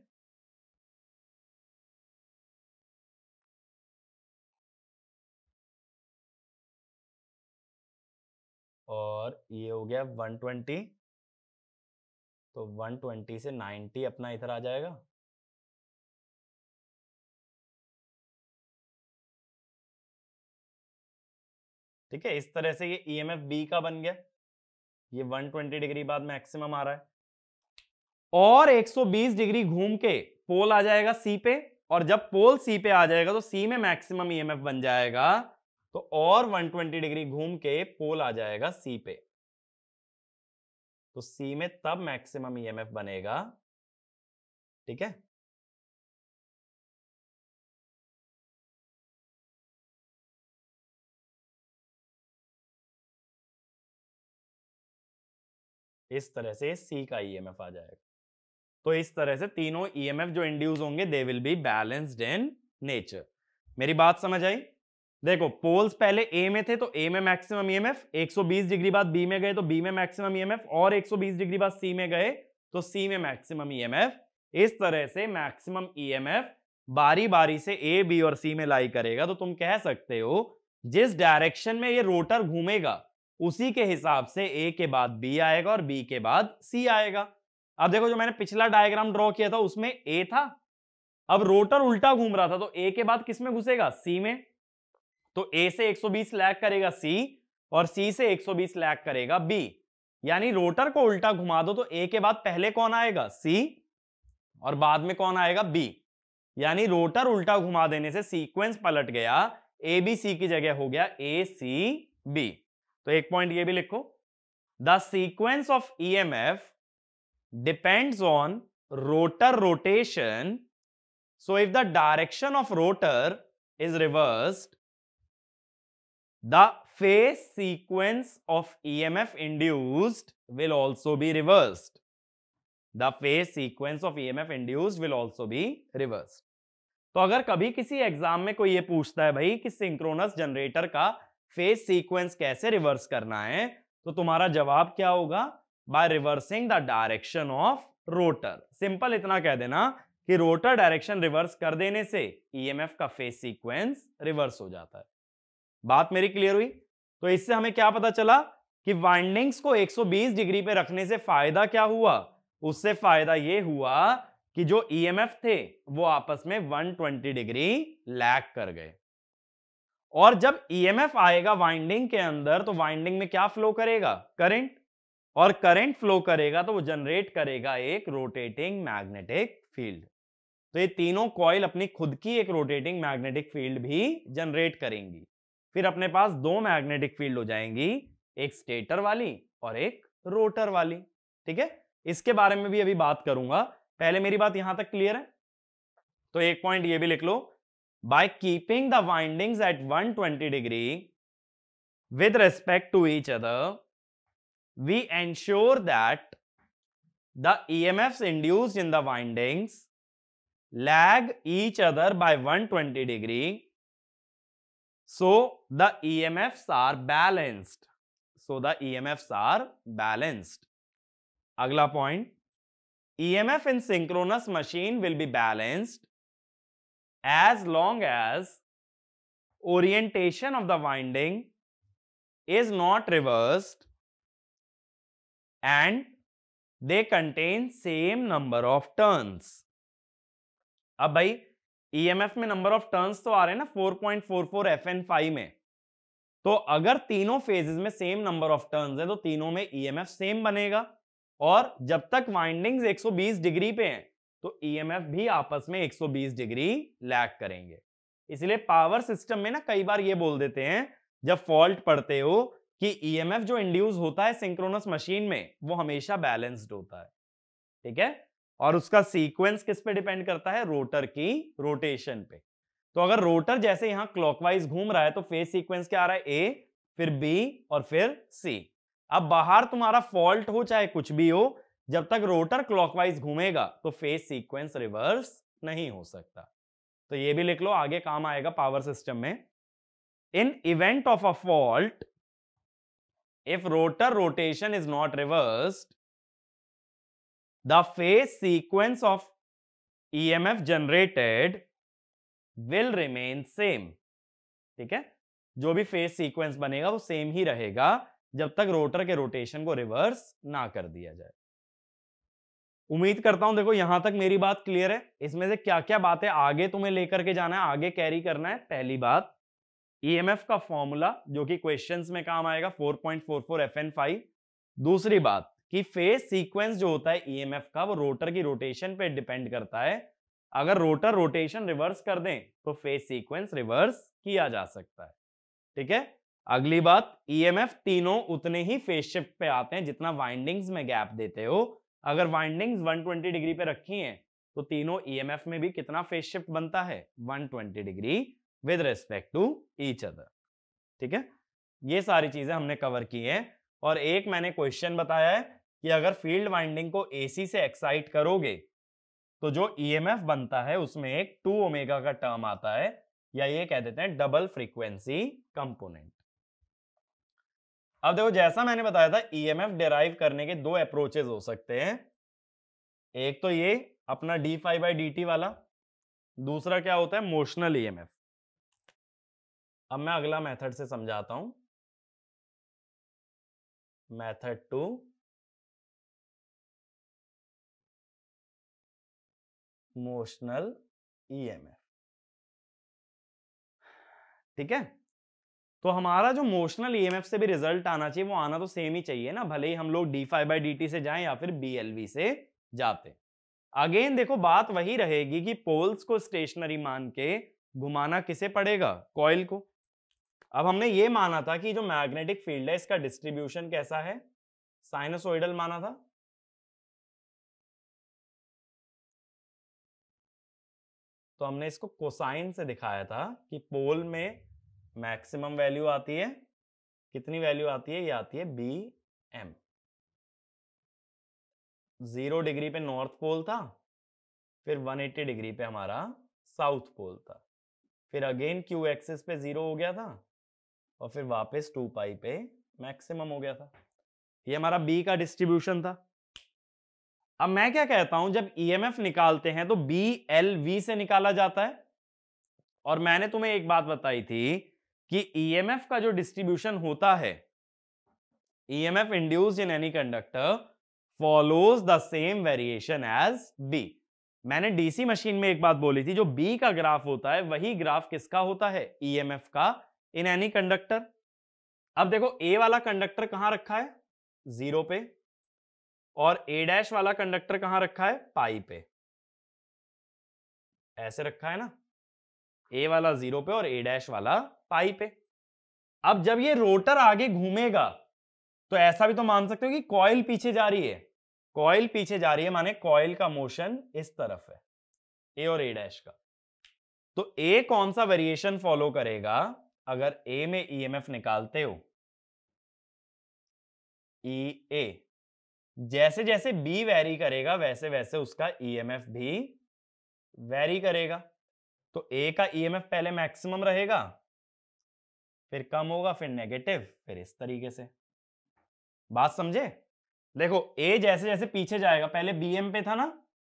और ये हो गया 120, तो 120 से 90 अपना इधर आ जाएगा, ठीक है। इस तरह से ये ईएमएफ बी का बन गया, ये 120 डिग्री बाद मैक्सिमम आ रहा है, और 120 डिग्री घूम के पोल आ जाएगा सी पे, और जब पोल सी पे आ जाएगा तो सी में मैक्सिमम ईएमएफ बन जाएगा, तो और 120 डिग्री घूम के पोल आ जाएगा सी पे, तो सी में तब मैक्सिमम ईएमएफ बनेगा, ठीक है। इस तरह से सी का ईएमएफ आ जाएगा। तो इस तरह से तीनों ईएमएफ जो इंड्यूस होंगे they will be balanced in nature. मेरी बात समझ आई? देखो पोल्स पहले ए में थे तो ए में मैक्सिमम ईएमएफ, 120 डिग्री बाद बी में गए तो बी में मैक्सिमम ईएमएफ, और 120 डिग्री बाद सी में गए तो सी में मैक्सिमम ईएमएफ। इस तरह से मैक्सिमम ईएमएफ बारी बारी से ए बी और सी में लाई करेगा। तो तुम कह सकते हो जिस डायरेक्शन में ये रोटर घूमेगा उसी के हिसाब से ए के बाद बी आएगा और बी के बाद सी आएगा। अब देखो जो मैंने पिछला डायग्राम ड्रॉ किया था उसमें ए था, अब रोटर उल्टा घूम रहा था तो ए के बाद किस में घुसेगा? सी में। तो ए से 120 लैग करेगा सी और सी से 120 लैग करेगा बी, यानी रोटर को उल्टा घुमा दो तो ए के बाद पहले कौन आएगा? सी, और बाद में कौन आएगा? बी। यानी रोटर उल्टा घुमा देने से सीक्वेंस पलट गया, ए बी सी की जगह हो गया ए सी बी। तो एक पॉइंट ये भी लिखो, the sequence of EMF depends on rotor rotation. So if the direction of rotor is reversed, the phase sequence of EMF induced will also be reversed. The phase sequence of EMF induced will also be reversed. तो अगर कभी किसी exam में कोई ये पूछता है भाई कि सिंक्रोनस जनरेटर का फेज सीक्वेंस कैसे रिवर्स करना है, तो तुम्हारा जवाब क्या होगा? By reversing the direction of rotor. Simple इतना कह देना कि रोटर डायरेक्शन रिवर्स कर देने से ईएमएफ का फेज सीक्वेंस रिवर्स हो जाता है। बात मेरी क्लियर हुई? तो इससे हमें क्या पता चला कि वाइंडिंग्स को 120 डिग्री पे रखने से फायदा क्या हुआ? उससे फायदा ये हुआ कि जो ईएमएफ थे वो आपस में 120 डिग्री लैग कर गए, और जब ईएमएफ आएगा वाइंडिंग के अंदर तो वाइंडिंग में क्या फ्लो करेगा? करंट, और करंट फ्लो करेगा तो वो जनरेट करेगा एक रोटेटिंग मैग्नेटिक फील्ड। तो ये तीनों कॉइल अपनी खुद की एक रोटेटिंग मैग्नेटिक फील्ड भी जनरेट करेंगी। फिर अपने पास दो मैग्नेटिक फील्ड हो जाएंगी, एक स्टेटर वाली और एक रोटर वाली, ठीक है। इसके बारे में भी अभी बात करूंगा, पहले मेरी बात यहां तक क्लियर है? तो एक पॉइंट ये भी लिख लो, by keeping the windings at 120 degree with respect to each other we ensure that the EMFs induced in the windings lag each other by 120 degree, so the EMFs are balanced. So the EMFs are balanced. अगला point, EMF in synchronous machine will be balanced as long as orientation of the winding is not reversed and they contain same number of turns. अब भाई EMF में number of turns तो आ रहे हैं ना 4.44 FN5 में, तो अगर तीनों फेजेस में सेम नंबर ऑफ टर्न्स है तो तीनों में ईएमएफ सेम बनेगा, और जब तक वाइंडिंग्स 120 डिग्री पे हैं तो ईएमएफ भी आपस में 120 डिग्री लैग करेंगे। इसलिए पावर सिस्टम में ना कई बार ये बोल देते हैं जब फॉल्ट पड़ते हो कि ईएमएफ जो इंड्यूस होता है सिंक्रोनस मशीन में वो हमेशा बैलेंस्ड होता है, ठीक है, और उसका सीक्वेंस किस पे डिपेंड करता है? रोटर की रोटेशन पे। तो अगर रोटर जैसे यहां क्लॉकवाइज घूम रहा है तो फेज सीक्वेंस क्या आ रहा है? ए, फिर बी और फिर सी। अब बाहर तुम्हारा फॉल्ट हो चाहे कुछ भी हो, जब तक रोटर क्लॉकवाइज घूमेगा तो फेज सीक्वेंस रिवर्स नहीं हो सकता। तो ये भी लिख लो, आगे काम आएगा पावर सिस्टम में। इन event of a fault if rotor rotation is not reversed, the phase sequence of EMF generated will remain same. ठीक है, जो भी फेज सीक्वेंस बनेगा वो सेम ही रहेगा जब तक रोटर के रोटेशन को रिवर्स ना कर दिया जाए। उम्मीद करता हूं देखो यहां तक मेरी बात क्लियर है। इसमें से क्या क्या बातें आगे तुम्हें लेकर के जाना है, आगे कैरी करना है। पहली बात, ईएमएफ का फॉर्मूला जो कि क्वेश्चंस में काम आएगा 4.44 FN5। दूसरी बात कि फेज सीक्वेंस जो होता है ईएमएफ का वो रोटर की रोटेशन पे डिपेंड करता है। अगर रोटर रोटेशन रिवर्स कर दें तो फेज सीक्वेंस रिवर्स किया जा सकता है। ठीक है, अगली बात, ईएमएफ तीनों उतने ही फेज शिफ्ट पे आते हैं जितना वाइंडिंग्स में गैप देते हो। अगर वाइंडिंग्स 120 डिग्री पे रखी हैं तो तीनों ईएमएफ में भी कितना फेज शिफ्ट बनता है, 120 degree with respect to each other. ठीक है, ये सारी चीजें हमने कवर की हैं। और एक मैंने क्वेश्चन बताया है कि अगर फील्ड वाइंडिंग को एसी से एक्साइट करोगे तो जो ईएमएफ बनता है उसमें एक 2 ओमेगा का टर्म आता है, या ये कह देते हैं डबल फ्रीक्वेंसी कंपोनेंट। अब देखो जैसा मैंने बताया था ईएमएफ डिराइव करने के दो अप्रोचेस हो सकते हैं। एक तो ये अपना d∅dt वाला, दूसरा क्या होता है मोशनल ईएमएफ। अब मैं अगला मेथड से समझाता हूं, मेथड 2। Motional EMF. ठीक है, तो हमारा जो मोशनल ईएमएफ से भी रिजल्ट आना चाहिए वो आना तो सेम ही चाहिए ना, भले ही हम लोग d∅dt से जाएं या फिर BLV से जाते। अगेन देखो बात वही रहेगी कि पोल्स को स्टेशनरी मान के घुमाना किसे पड़ेगा, कॉइल को। अब हमने ये माना था कि जो मैग्नेटिक फील्ड है इसका डिस्ट्रीब्यूशन कैसा है, साइनसोइडल माना था। तो हमने इसको कोसाइन से दिखाया था कि पोल में मैक्सिमम वैल्यू आती है, कितनी वैल्यू आती है, ये आती है BM। 0 डिग्री पे नॉर्थ पोल था, फिर 180 डिग्री पे हमारा साउथ पोल था, फिर अगेन Q एक्सिस पे 0 हो गया था और फिर वापस 2 पाई पे मैक्सिमम हो गया था। ये हमारा B का डिस्ट्रीब्यूशन था। अब मैं क्या कहता हूं, जब EMF निकालते हैं तो BLV से निकाला जाता है। और मैंने तुम्हें एक बात बताई थी कि EMF का जो डिस्ट्रीब्यूशन होता है, EMF induced in any conductor follows the same variation as B। मैंने डीसी मशीन में एक बात बोली थी, जो B का ग्राफ होता है वही ग्राफ किसका होता है, EMF का इन एनी कंडक्टर। अब देखो A वाला कंडक्टर कहां रखा है, 0 पे, और A' वाला कंडक्टर कहां रखा है, पाई पे। ऐसे रखा है ना, A वाला 0 पे और A' वाला पाई पे। अब जब ये रोटर आगे घूमेगा तो ऐसा भी तो मान सकते हो कि कॉइल पीछे जा रही है। कॉइल पीछे जा रही है माने कॉइल का मोशन इस तरफ है, A और A' का। तो A कौन सा वेरिएशन फॉलो करेगा, अगर A में EMF निकालते हो, EA, जैसे जैसे B वैरी करेगा वैसे वैसे उसका EMF भी वैरी करेगा। तो A का EMF पहले मैक्सिमम रहेगा, फिर कम होगा, फिर नेगेटिव, फिर इस तरीके से। बात समझे? देखो A जैसे जैसे पीछे जाएगा, पहले BM पे था ना,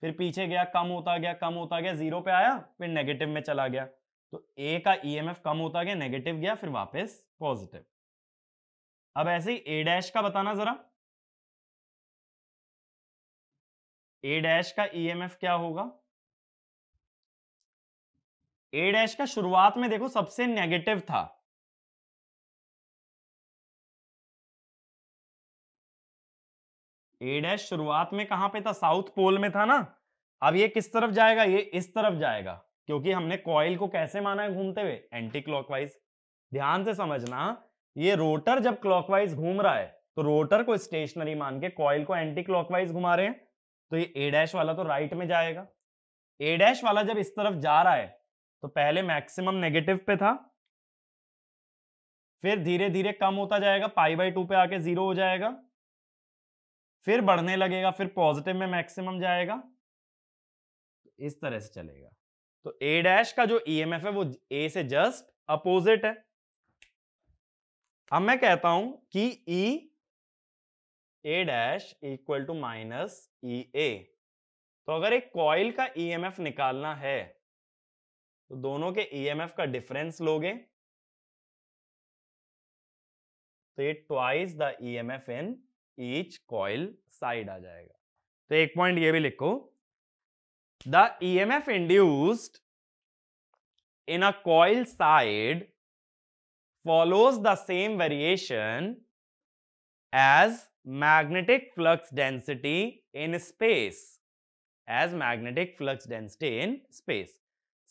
फिर पीछे गया, कम होता गया, कम होता गया, 0 पे आया, फिर नेगेटिव में चला गया। तो A का EMF कम होता गया, नेगेटिव गया, फिर वापस पॉजिटिव। अब ऐसे ही A' का बताना जरा, A' का EMF क्या होगा। A' का शुरुआत में देखो सबसे नेगेटिव था, A' शुरुआत में कहां पे था, साउथ पोल में था ना। अब ये किस तरफ जाएगा, ये इस तरफ जाएगा, क्योंकि हमने कॉइल को कैसे माना है घूमते हुए, एंटी क्लॉकवाइज। ध्यान से समझना, ये रोटर जब क्लॉकवाइज घूम रहा है तो रोटर को स्टेशनरी मान के कॉइल को एंटी क्लॉकवाइज घुमा रहे हैं, तो ये A' वाला तो राइट में जाएगा। A' वाला जब इस तरफ जा रहा है तो पहले मैक्सिमम नेगेटिव पे था, फिर धीरे धीरे कम होता जाएगा, π/2 पे आके 0 हो जाएगा, फिर बढ़ने लगेगा, फिर पॉजिटिव में मैक्सिमम जाएगा, इस तरह से चलेगा। तो A' का जो EMF है वो A से जस्ट अपोजिट है। अब मैं कहता हूं कि ई ए डैश इक्वल टू माइनस ई ए। तो अगर एक कॉइल का ईएमएफ निकालना है तो दोनों के ईएमएफ का डिफरेंस लोगे तो ये twice the EMF in each coil side आ जाएगा। तो एक पॉइंट ये भी लिखो, the EMF induced in a coil side follows the same variation as magnetic flux density in space, as magnetic flux density in space।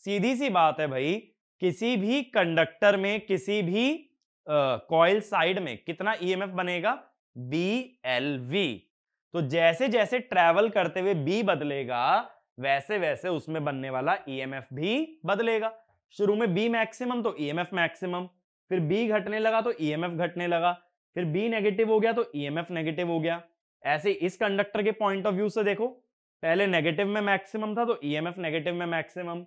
सीधी सी बात है भाई, किसी भी कंडक्टर में किसी भी कॉइल साइड में कितना ईएमएफ बनेगा, BLV। तो जैसे जैसे ट्रैवल करते हुए B बदलेगा वैसे वैसे उसमें बनने वाला ईएमएफ भी बदलेगा। शुरू में B मैक्सिमम तो ईएमएफ मैक्सिमम, फिर B घटने लगा तो ईएमएफ घटने लगा, फिर B नेगेटिव हो गया तो ईएमएफ नेगेटिव हो गया। ऐसे इस कंडक्टर के पॉइंट ऑफ व्यू से देखो, पहले नेगेटिव में मैक्सिमम था तो ईएमएफ नेगेटिव में मैक्सिमम।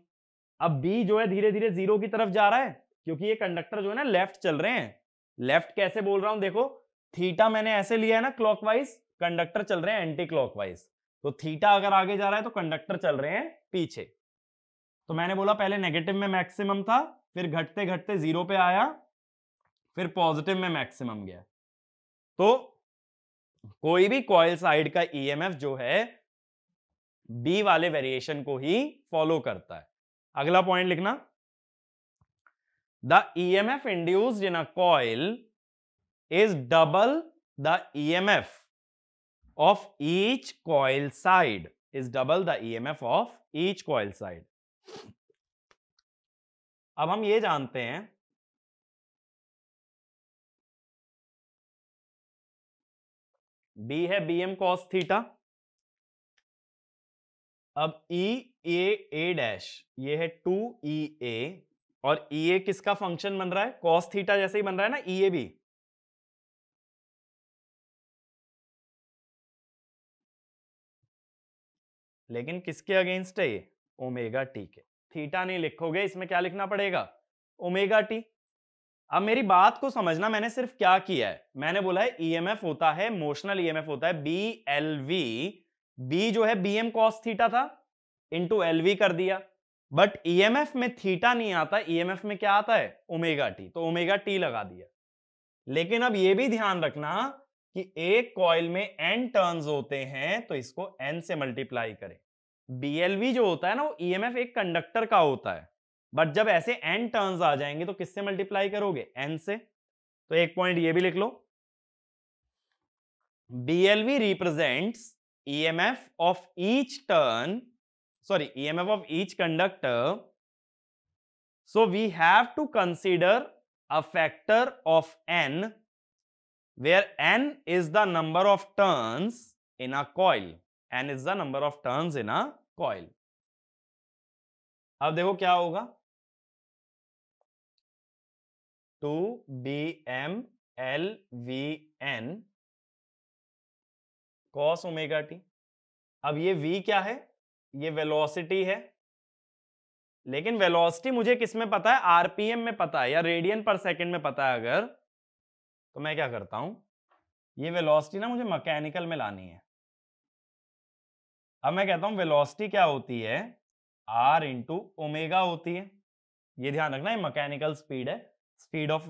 अब B जो है धीरे धीरे जीरो की तरफ जा रहा है क्योंकि ये कंडक्टर जो है ना लेफ्ट चल रहे हैं। लेफ्ट कैसे बोल रहा हूं देखो, थीटा मैंने ऐसे लिया है ना क्लॉकवाइज, कंडक्टर चल रहे हैं एंटी क्लॉकवाइज। तो थीटा अगर आगे जा रहा है तो कंडक्टर चल रहे हैं पीछे। तो मैंने बोला पहले नेगेटिव में मैक्सिमम था, फिर घटते घटते जीरो पे आया, फिर पॉजिटिव में मैक्सिमम गया। तो कोई भी कॉइल साइड का ईएमएफ जो है बी वाले वेरिएशन को ही फॉलो करता है। अगला पॉइंट लिखना, the EMF induced in a coil is double the EMF of each coil side, is double the EMF of each coil side। अब हम ये जानते हैं B है BM cos थीटा, अब ए डैश ये है 2EA, और EA किसका फंक्शन बन रहा है, cos थीटा जैसे ही बन रहा है ना EA भी। लेकिन किसके अगेंस्ट है ये, ओमेगा टी के। थीटा नहीं लिखोगे, इसमें क्या लिखना पड़ेगा, ओमेगा टी। अब मेरी बात को समझना, मैंने सिर्फ क्या किया है, मैंने बोला है ईएमएफ होता है, मोशनल ईएमएफ होता है BLV। B जो है BM cos थीटा था, इंटू LV कर दिया। बट ईएमएफ में थीटा नहीं आता, ईएमएफ में क्या आता है, ओमेगा टी, तो ओमेगा टी लगा दिया। लेकिन अब यह भी ध्यान रखना कि एक कॉइल में n टर्न्स होते हैं तो इसको n से मल्टीप्लाई करें। BLV जो होता है ना वो ईएमएफ एक कंडक्टर का होता है, बट जब ऐसे n टर्न्स आ जाएंगे तो किससे मल्टीप्लाई करोगे, n से। तो एक पॉइंट ये भी लिख लो, BLV represents EMF of each turn, sorry, EMF of each conductor. So we have to consider a factor of n, where n is the number of turns in a coil, n is the number of turns in a coil। अब देखो क्या होगा, 2BMLVN cos omega t. अब ये V क्या है, ये velocity है, लेकिन वेलोसिटी मुझे किस में पता है, आरपीएम में पता है या रेडियन पर सेकंड में पता है अगर, तो मैं क्या करता हूं, ये वेलोसिटी ना मुझे मैकेनिकल में लानी है। अब मैं कहता हूं वेलोसिटी क्या होती है, R इंटू ओमेगा होती है। ये ध्यान रखना, ये मैकेनिकल स्पीड है, speed of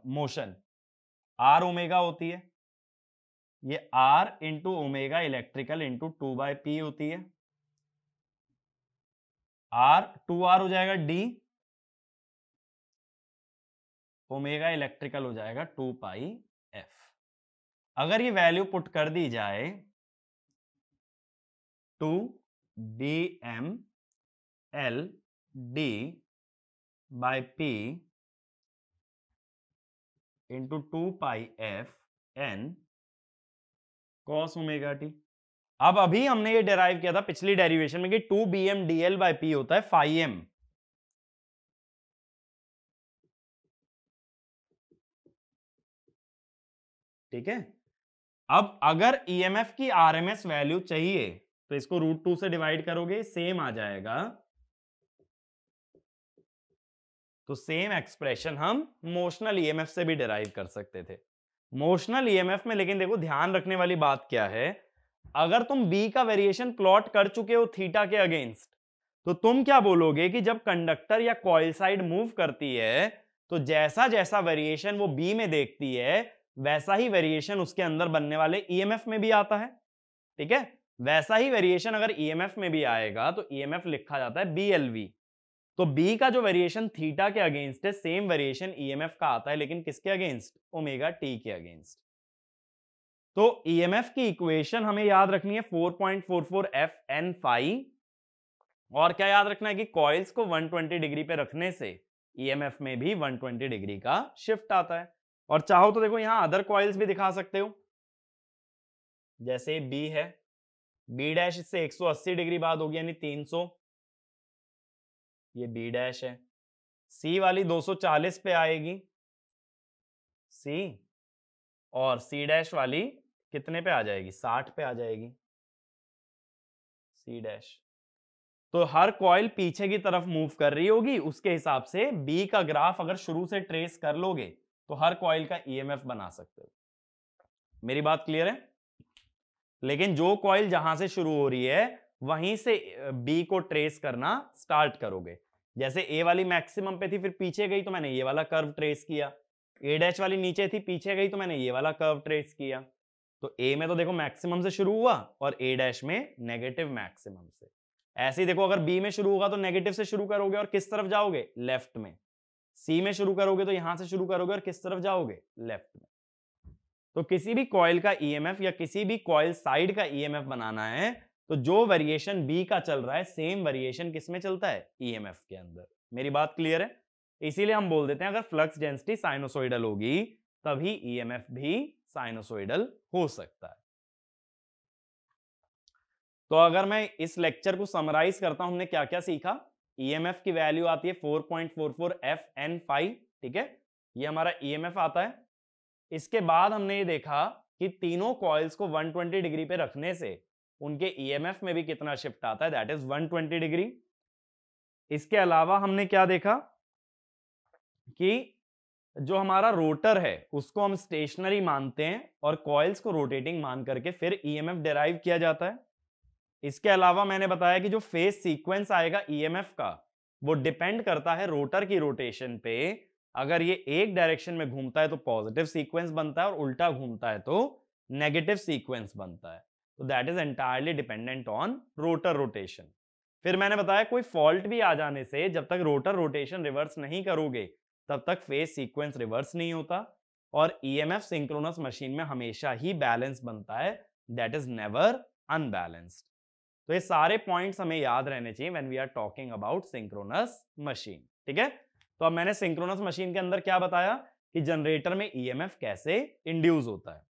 motion, R omega होती है। ये R into omega electrical into 2/p होती है। R 2R हो जाएगा D, ओमेगा इलेक्ट्रिकल हो जाएगा 2πf। अगर ये वैल्यू पुट कर दी जाए, 2BMLD/P into 2πfN cos omega t. अब अभी हमने ये डेराइव किया था पिछली डेरिवेशन में कि 2BMDL/P होता है φm। ठीक है, अब अगर ईएमएफ की आरएमएस वैल्यू चाहिए तो इसको √2 से डिवाइड करोगे, सेम आ जाएगा। तो सेम एक्सप्रेशन हम मोशनल ईएमएफ से भी डिराइव कर सकते थे। मोशनल ईएमएफ में लेकिन देखो ध्यान रखने वाली बात क्या है, अगर तुम बी का वेरिएशन प्लॉट कर चुके हो थीटा के अगेंस्ट, तो तुम क्या बोलोगे कि जब कंडक्टर या कॉइल साइड मूव करती है तो जैसा जैसा वेरिएशन वो बी में देखती है वैसा ही वेरिएशन उसके अंदर बनने वाले ईएमएफ में भी आता है। ठीक है, वैसा ही वेरिएशन अगर ईएमएफ में भी आएगा तो ईएमएफ लिखा जाता है बीएलवी। तो बी का जो वेरिएशन थीटा के अगेंस्ट है सेम वेरिएशन ईएमएफ का आता है, लेकिन किसके अगेंस्ट? ओमेगा टी के अगेंस्ट। तो ईएमएफ की इक्वेशन हमें याद रखनी है 4.44 एफ एन फाई, और क्या याद रखना है कि कॉइल्स को 120 डिग्री पे रखने से ईएमएफ में भी 120 डिग्री का शिफ्ट आता है। और चाहो तो देखो यहां अदर कॉइल्स भी दिखा सकते हो, जैसे बी है, बी डैश इससे 180 डिग्री बाद होगी यानी 300, ये बी डैश है। सी वाली 240 पे आएगी सी, और सी डैश वाली कितने पे आ जाएगी? 60 पे आ जाएगी सी डैश। तो हर कॉइल पीछे की तरफ मूव कर रही होगी, उसके हिसाब से बी का ग्राफ अगर शुरू से ट्रेस कर लोगे तो हर कॉइल का ईएमएफ बना सकते हो। मेरी बात क्लियर है? लेकिन जो कॉइल जहां से शुरू हो रही है वहीं से बी को ट्रेस करना स्टार्ट करोगे। जैसे ए वाली मैक्सिमम पे थी फिर पीछे गई तो मैंने ये वाला कर्व ट्रेस किया, ए डैश वाली नीचे थी पीछे गई तो मैंने ये वाला कर्व ट्रेस किया। तो ए में तो देखो मैक्सिमम से शुरू हुआ और ए डैश में नेगेटिव मैक्सिमम से। ऐसे ही देखो अगर बी में शुरू होगा तो नेगेटिव से शुरू करोगे और किस तरफ जाओगे? लेफ्ट में। सी में शुरू करोगे तो यहां से शुरू करोगे और किस तरफ जाओगे? लेफ्ट में। तो किसी भी कॉइल का ईएमएफ या किसी भी कॉइल साइड का ईएमएफ बनाना है तो जो वेरिएशन बी का चल रहा है सेम वेरिएशन किस में चलता है? ईएमएफ के अंदर। मेरी बात क्लियर है? इसीलिए हम बोल देते हैं अगर फ्लक्स डेंसिटी साइनोसॉइडल होगी तभी ईएमएफ भी साइनोसॉइडल हो सकता है। तो अगर मैं इस लेक्चर को समराइज करता हूं, हमने क्या क्या सीखा? ईएमएफ की वैल्यू आती है 4.44 एफ एन फाई, ठीक है, ये हमारा ईएमएफ आता है। इसके बाद हमने ये देखा कि तीनों कॉइल्स को 120 डिग्री पे रखने से उनके ईएमएफ में भी कितना शिफ्ट आता है, दैट इज 120 डिग्री। इसके अलावा हमने क्या देखा कि जो हमारा रोटर है उसको हम स्टेशनरी मानते हैं और कॉइल्स को रोटेटिंग मान करके फिर ईएमएफ डिराइव किया जाता है। इसके अलावा मैंने बताया कि जो फेज सीक्वेंस आएगा ईएमएफ का वो डिपेंड करता है रोटर की रोटेशन पे। अगर ये एक डायरेक्शन में घूमता है तो पॉजिटिव सीक्वेंस बनता है और उल्टा घूमता है तो नेगेटिव सीक्वेंस बनता है। तो that is entirely dependent on rotor rotation. फिर मैंने बताया कोई फॉल्ट भी आ जाने से जब तक रोटर रोटेशन रिवर्स नहीं करोगे तब तक फेज सीक्वेंस रिवर्स नहीं होता, और ईएमएफ सिंक्रोनस मशीन में हमेशा ही बैलेंस बनता है, दैट इज नेवर अनबैलेंस्ड। तो ये सारे पॉइंट्स हमें याद रहने चाहिए when we are talking about synchronous machine. ठीक है, तो अब मैंने सिंक्रोनस मशीन के अंदर क्या बताया कि जनरेटर में ईएमएफ कैसे इंड्यूस होता है।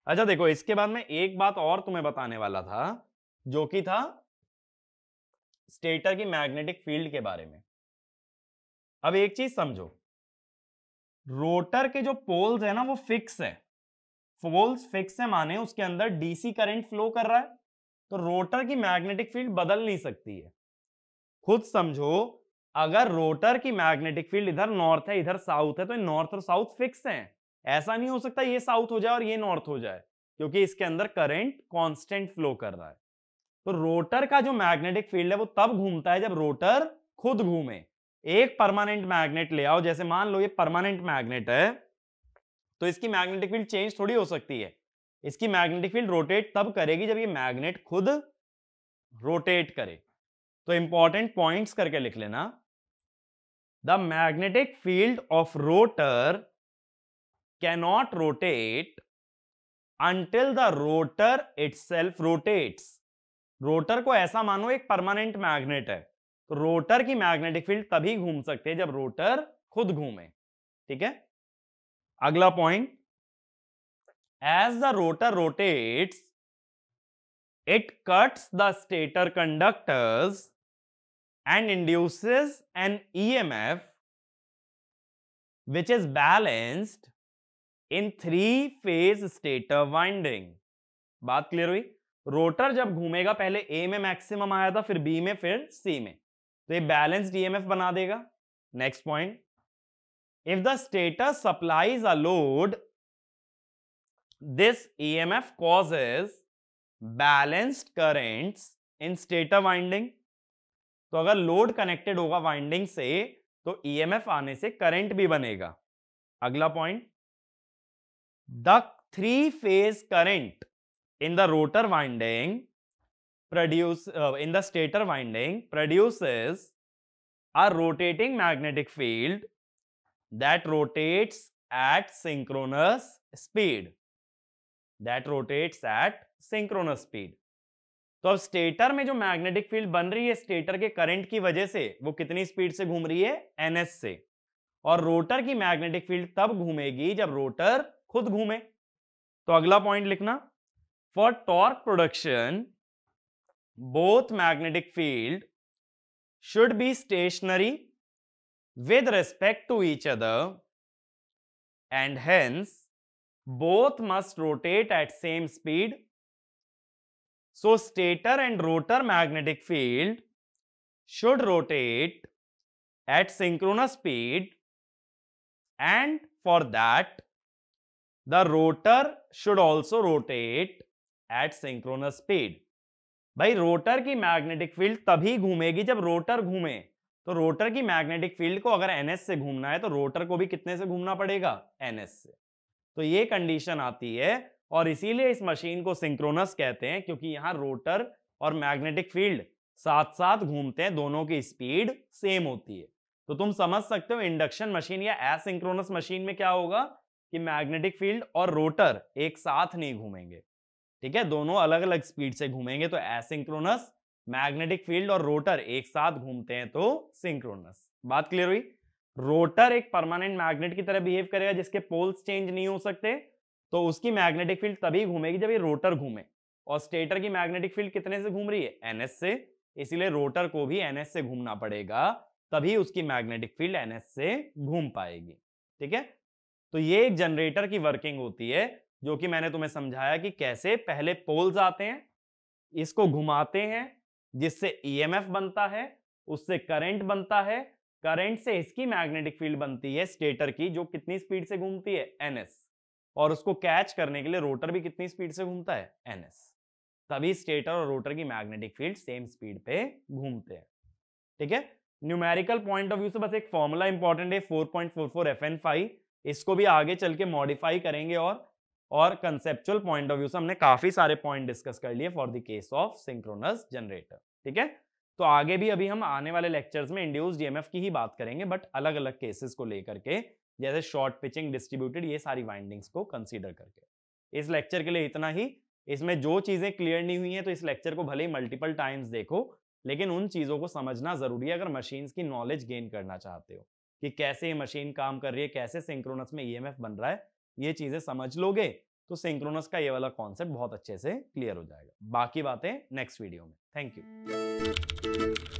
अच्छा देखो, इसके बाद में एक बात और तुम्हें बताने वाला था जो कि था स्टेटर की मैग्नेटिक फील्ड के बारे में। अब एक चीज समझो, रोटर के जो पोल्स है ना वो फिक्स है। पोल्स फिक्स है माने उसके अंदर डीसी करंट फ्लो कर रहा है, तो रोटर की मैग्नेटिक फील्ड बदल नहीं सकती है। खुद समझो, अगर रोटर की मैग्नेटिक फील्ड इधर नॉर्थ है इधर साउथ है तो नॉर्थ और साउथ फिक्स हैं। ऐसा नहीं हो सकता ये साउथ हो जाए और ये नॉर्थ हो जाए, क्योंकि इसके अंदर करंट कांस्टेंट फ्लो कर रहा है। तो रोटर का जो मैग्नेटिक फील्ड है वो तब घूमता है जब रोटर खुद घूमे। एक परमानेंट मैग्नेट ले आओ, जैसे मान लो ये परमानेंट मैग्नेट है तो इसकी मैग्नेटिक फील्ड चेंज थोड़ी हो सकती है। इसकी मैग्नेटिक फील्ड रोटेट तब करेगी जब ये मैग्नेट खुद रोटेट करे। तो इंपॉर्टेंट पॉइंट्स करके लिख लेना, the magnetic field of rotor cannot rotate until the rotor itself rotates. Rotor को ऐसा मानो एक परमानेंट मैग्नेट है, तो रोटर की मैग्नेटिक फील्ड तभी घूम सकती है जब रोटर खुद घूमे। ठीक है, अगला point, as the rotor rotates it cuts the stator conductors and induces an EMF which is balanced in three-phase stator winding। बात क्लियर हुई? रोटर जब घूमेगा पहले ए में मैक्सिमम आया था फिर बी में फिर सी में, तो ये बैलेंस्ड ईएमएफ बना देगा। Next point, if the stator supplies a load, this EMF causes balanced currents in stator winding. तो अगर लोड कनेक्टेड होगा वाइंडिंग से तो ईएमएफ आने से करंट भी बनेगा। अगला point, the 3-phase current in the rotor winding in the stator winding produces a rotating magnetic field that rotates at synchronous speed. तो अब स्टेटर में जो मैग्नेटिक फील्ड बन रही है स्टेटर के करंट की वजह से, वो कितनी स्पीड से घूम रही है? ns से। और रोटर की मैग्नेटिक फील्ड तब घूमेगी जब रोटर खुद घूमे। तो अगला पॉइंट लिखना, for torque production both magnetic field should be stationary with respect to each other and hence both must rotate at same speed. So stator and rotor magnetic field should rotate at synchronous speed, and for that the rotor should also rotate at synchronous speed. भाई rotor की magnetic field तभी घूमेगी जब rotor घूमे। तो rotor की magnetic field को अगर ns से घूमना है तो रोटर को भी कितने से घूमना पड़ेगा? ns से। तो ये कंडीशन आती है और इसीलिए इस मशीन को सिंक्रोनस कहते हैं, क्योंकि यहां रोटर और मैग्नेटिक फील्ड साथ साथ घूमते हैं, दोनों की स्पीड सेम होती है। तो तुम समझ सकते हो इंडक्शन मशीन या एसिंक्रोनस मशीन में क्या होगा कि मैग्नेटिक फील्ड और रोटर एक साथ नहीं घूमेंगे, ठीक है, दोनों अलग अलग स्पीड से घूमेंगे। तो एसिंक्रोनस मैग्नेटिक फील्ड और रोटर एक साथ घूमते हैं तो सिंक्रोनस। बात क्लियर हुई? रोटर एक परमानेंट मैग्नेट की तरह बिहेव करेगा जिसके पोल्स चेंज नहीं हो सकते, तो उसकी मैग्नेटिक फील्ड तभी घूमेगी जब ये रोटर घूमे। और स्टेटर की मैग्नेटिक फील्ड कितने से घूम रही है? ns से, इसीलिए रोटर को भी ns से घूमना पड़ेगा, तभी उसकी मैग्नेटिक फील्ड ns से घूम पाएगी। ठीक है, तो ये एक जनरेटर की वर्किंग होती है, जो कि मैंने तुम्हें समझाया कि कैसे पहले पोल्स आते हैं, इसको घुमाते हैं जिससे ईएमएफ बनता है, उससे करंट बनता है, करंट से इसकी मैग्नेटिक फील्ड बनती है स्टेटर की, जो कितनी स्पीड से घूमती है? ns। और उसको कैच करने के लिए रोटर भी कितनी स्पीड से घूमता है? ns। तभी स्टेटर और रोटर की मैग्नेटिक फील्ड सेम स्पीड पे घूमते हैं। ठीक है, न्यूमेरिकल पॉइंट ऑफ व्यू से बस एक फॉर्मूला इंपॉर्टेंट है 4.44 FN5, इसको भी आगे चल के मॉडिफाई करेंगे और कंसेप्चुअल पॉइंट ऑफ व्यू से हमने काफी सारे पॉइंट डिस्कस कर लिए for the case of synchronous generator. ठीक है, तो आगे भी अभी हम आने वाले लेक्चर्स में इंड्यूस्ड ईएमएफ की ही बात करेंगे, बट अलग अलग केसेस को लेकर के, जैसे शॉर्ट पिचिंग, डिस्ट्रीब्यूटेड, ये सारी वाइंडिंग्स को कंसीडर करके। इस लेक्चर के लिए इतना ही। इसमें जो चीजें क्लियर नहीं हुई हैं तो इस लेक्चर को भले ही मल्टीपल टाइम्स देखो, लेकिन उन चीजों को समझना जरूरी है अगर मशीन्स की नॉलेज गेन करना चाहते हो कि कैसे ये मशीन काम कर रही है, कैसे सिंक्रोनस में ईएमएफ बन रहा है। ये चीजें समझ लोगे तो सिंक्रोनस का ये वाला कॉन्सेप्ट बहुत अच्छे से क्लियर हो जाएगा। बाकी बातें नेक्स्ट वीडियो में। Thank you.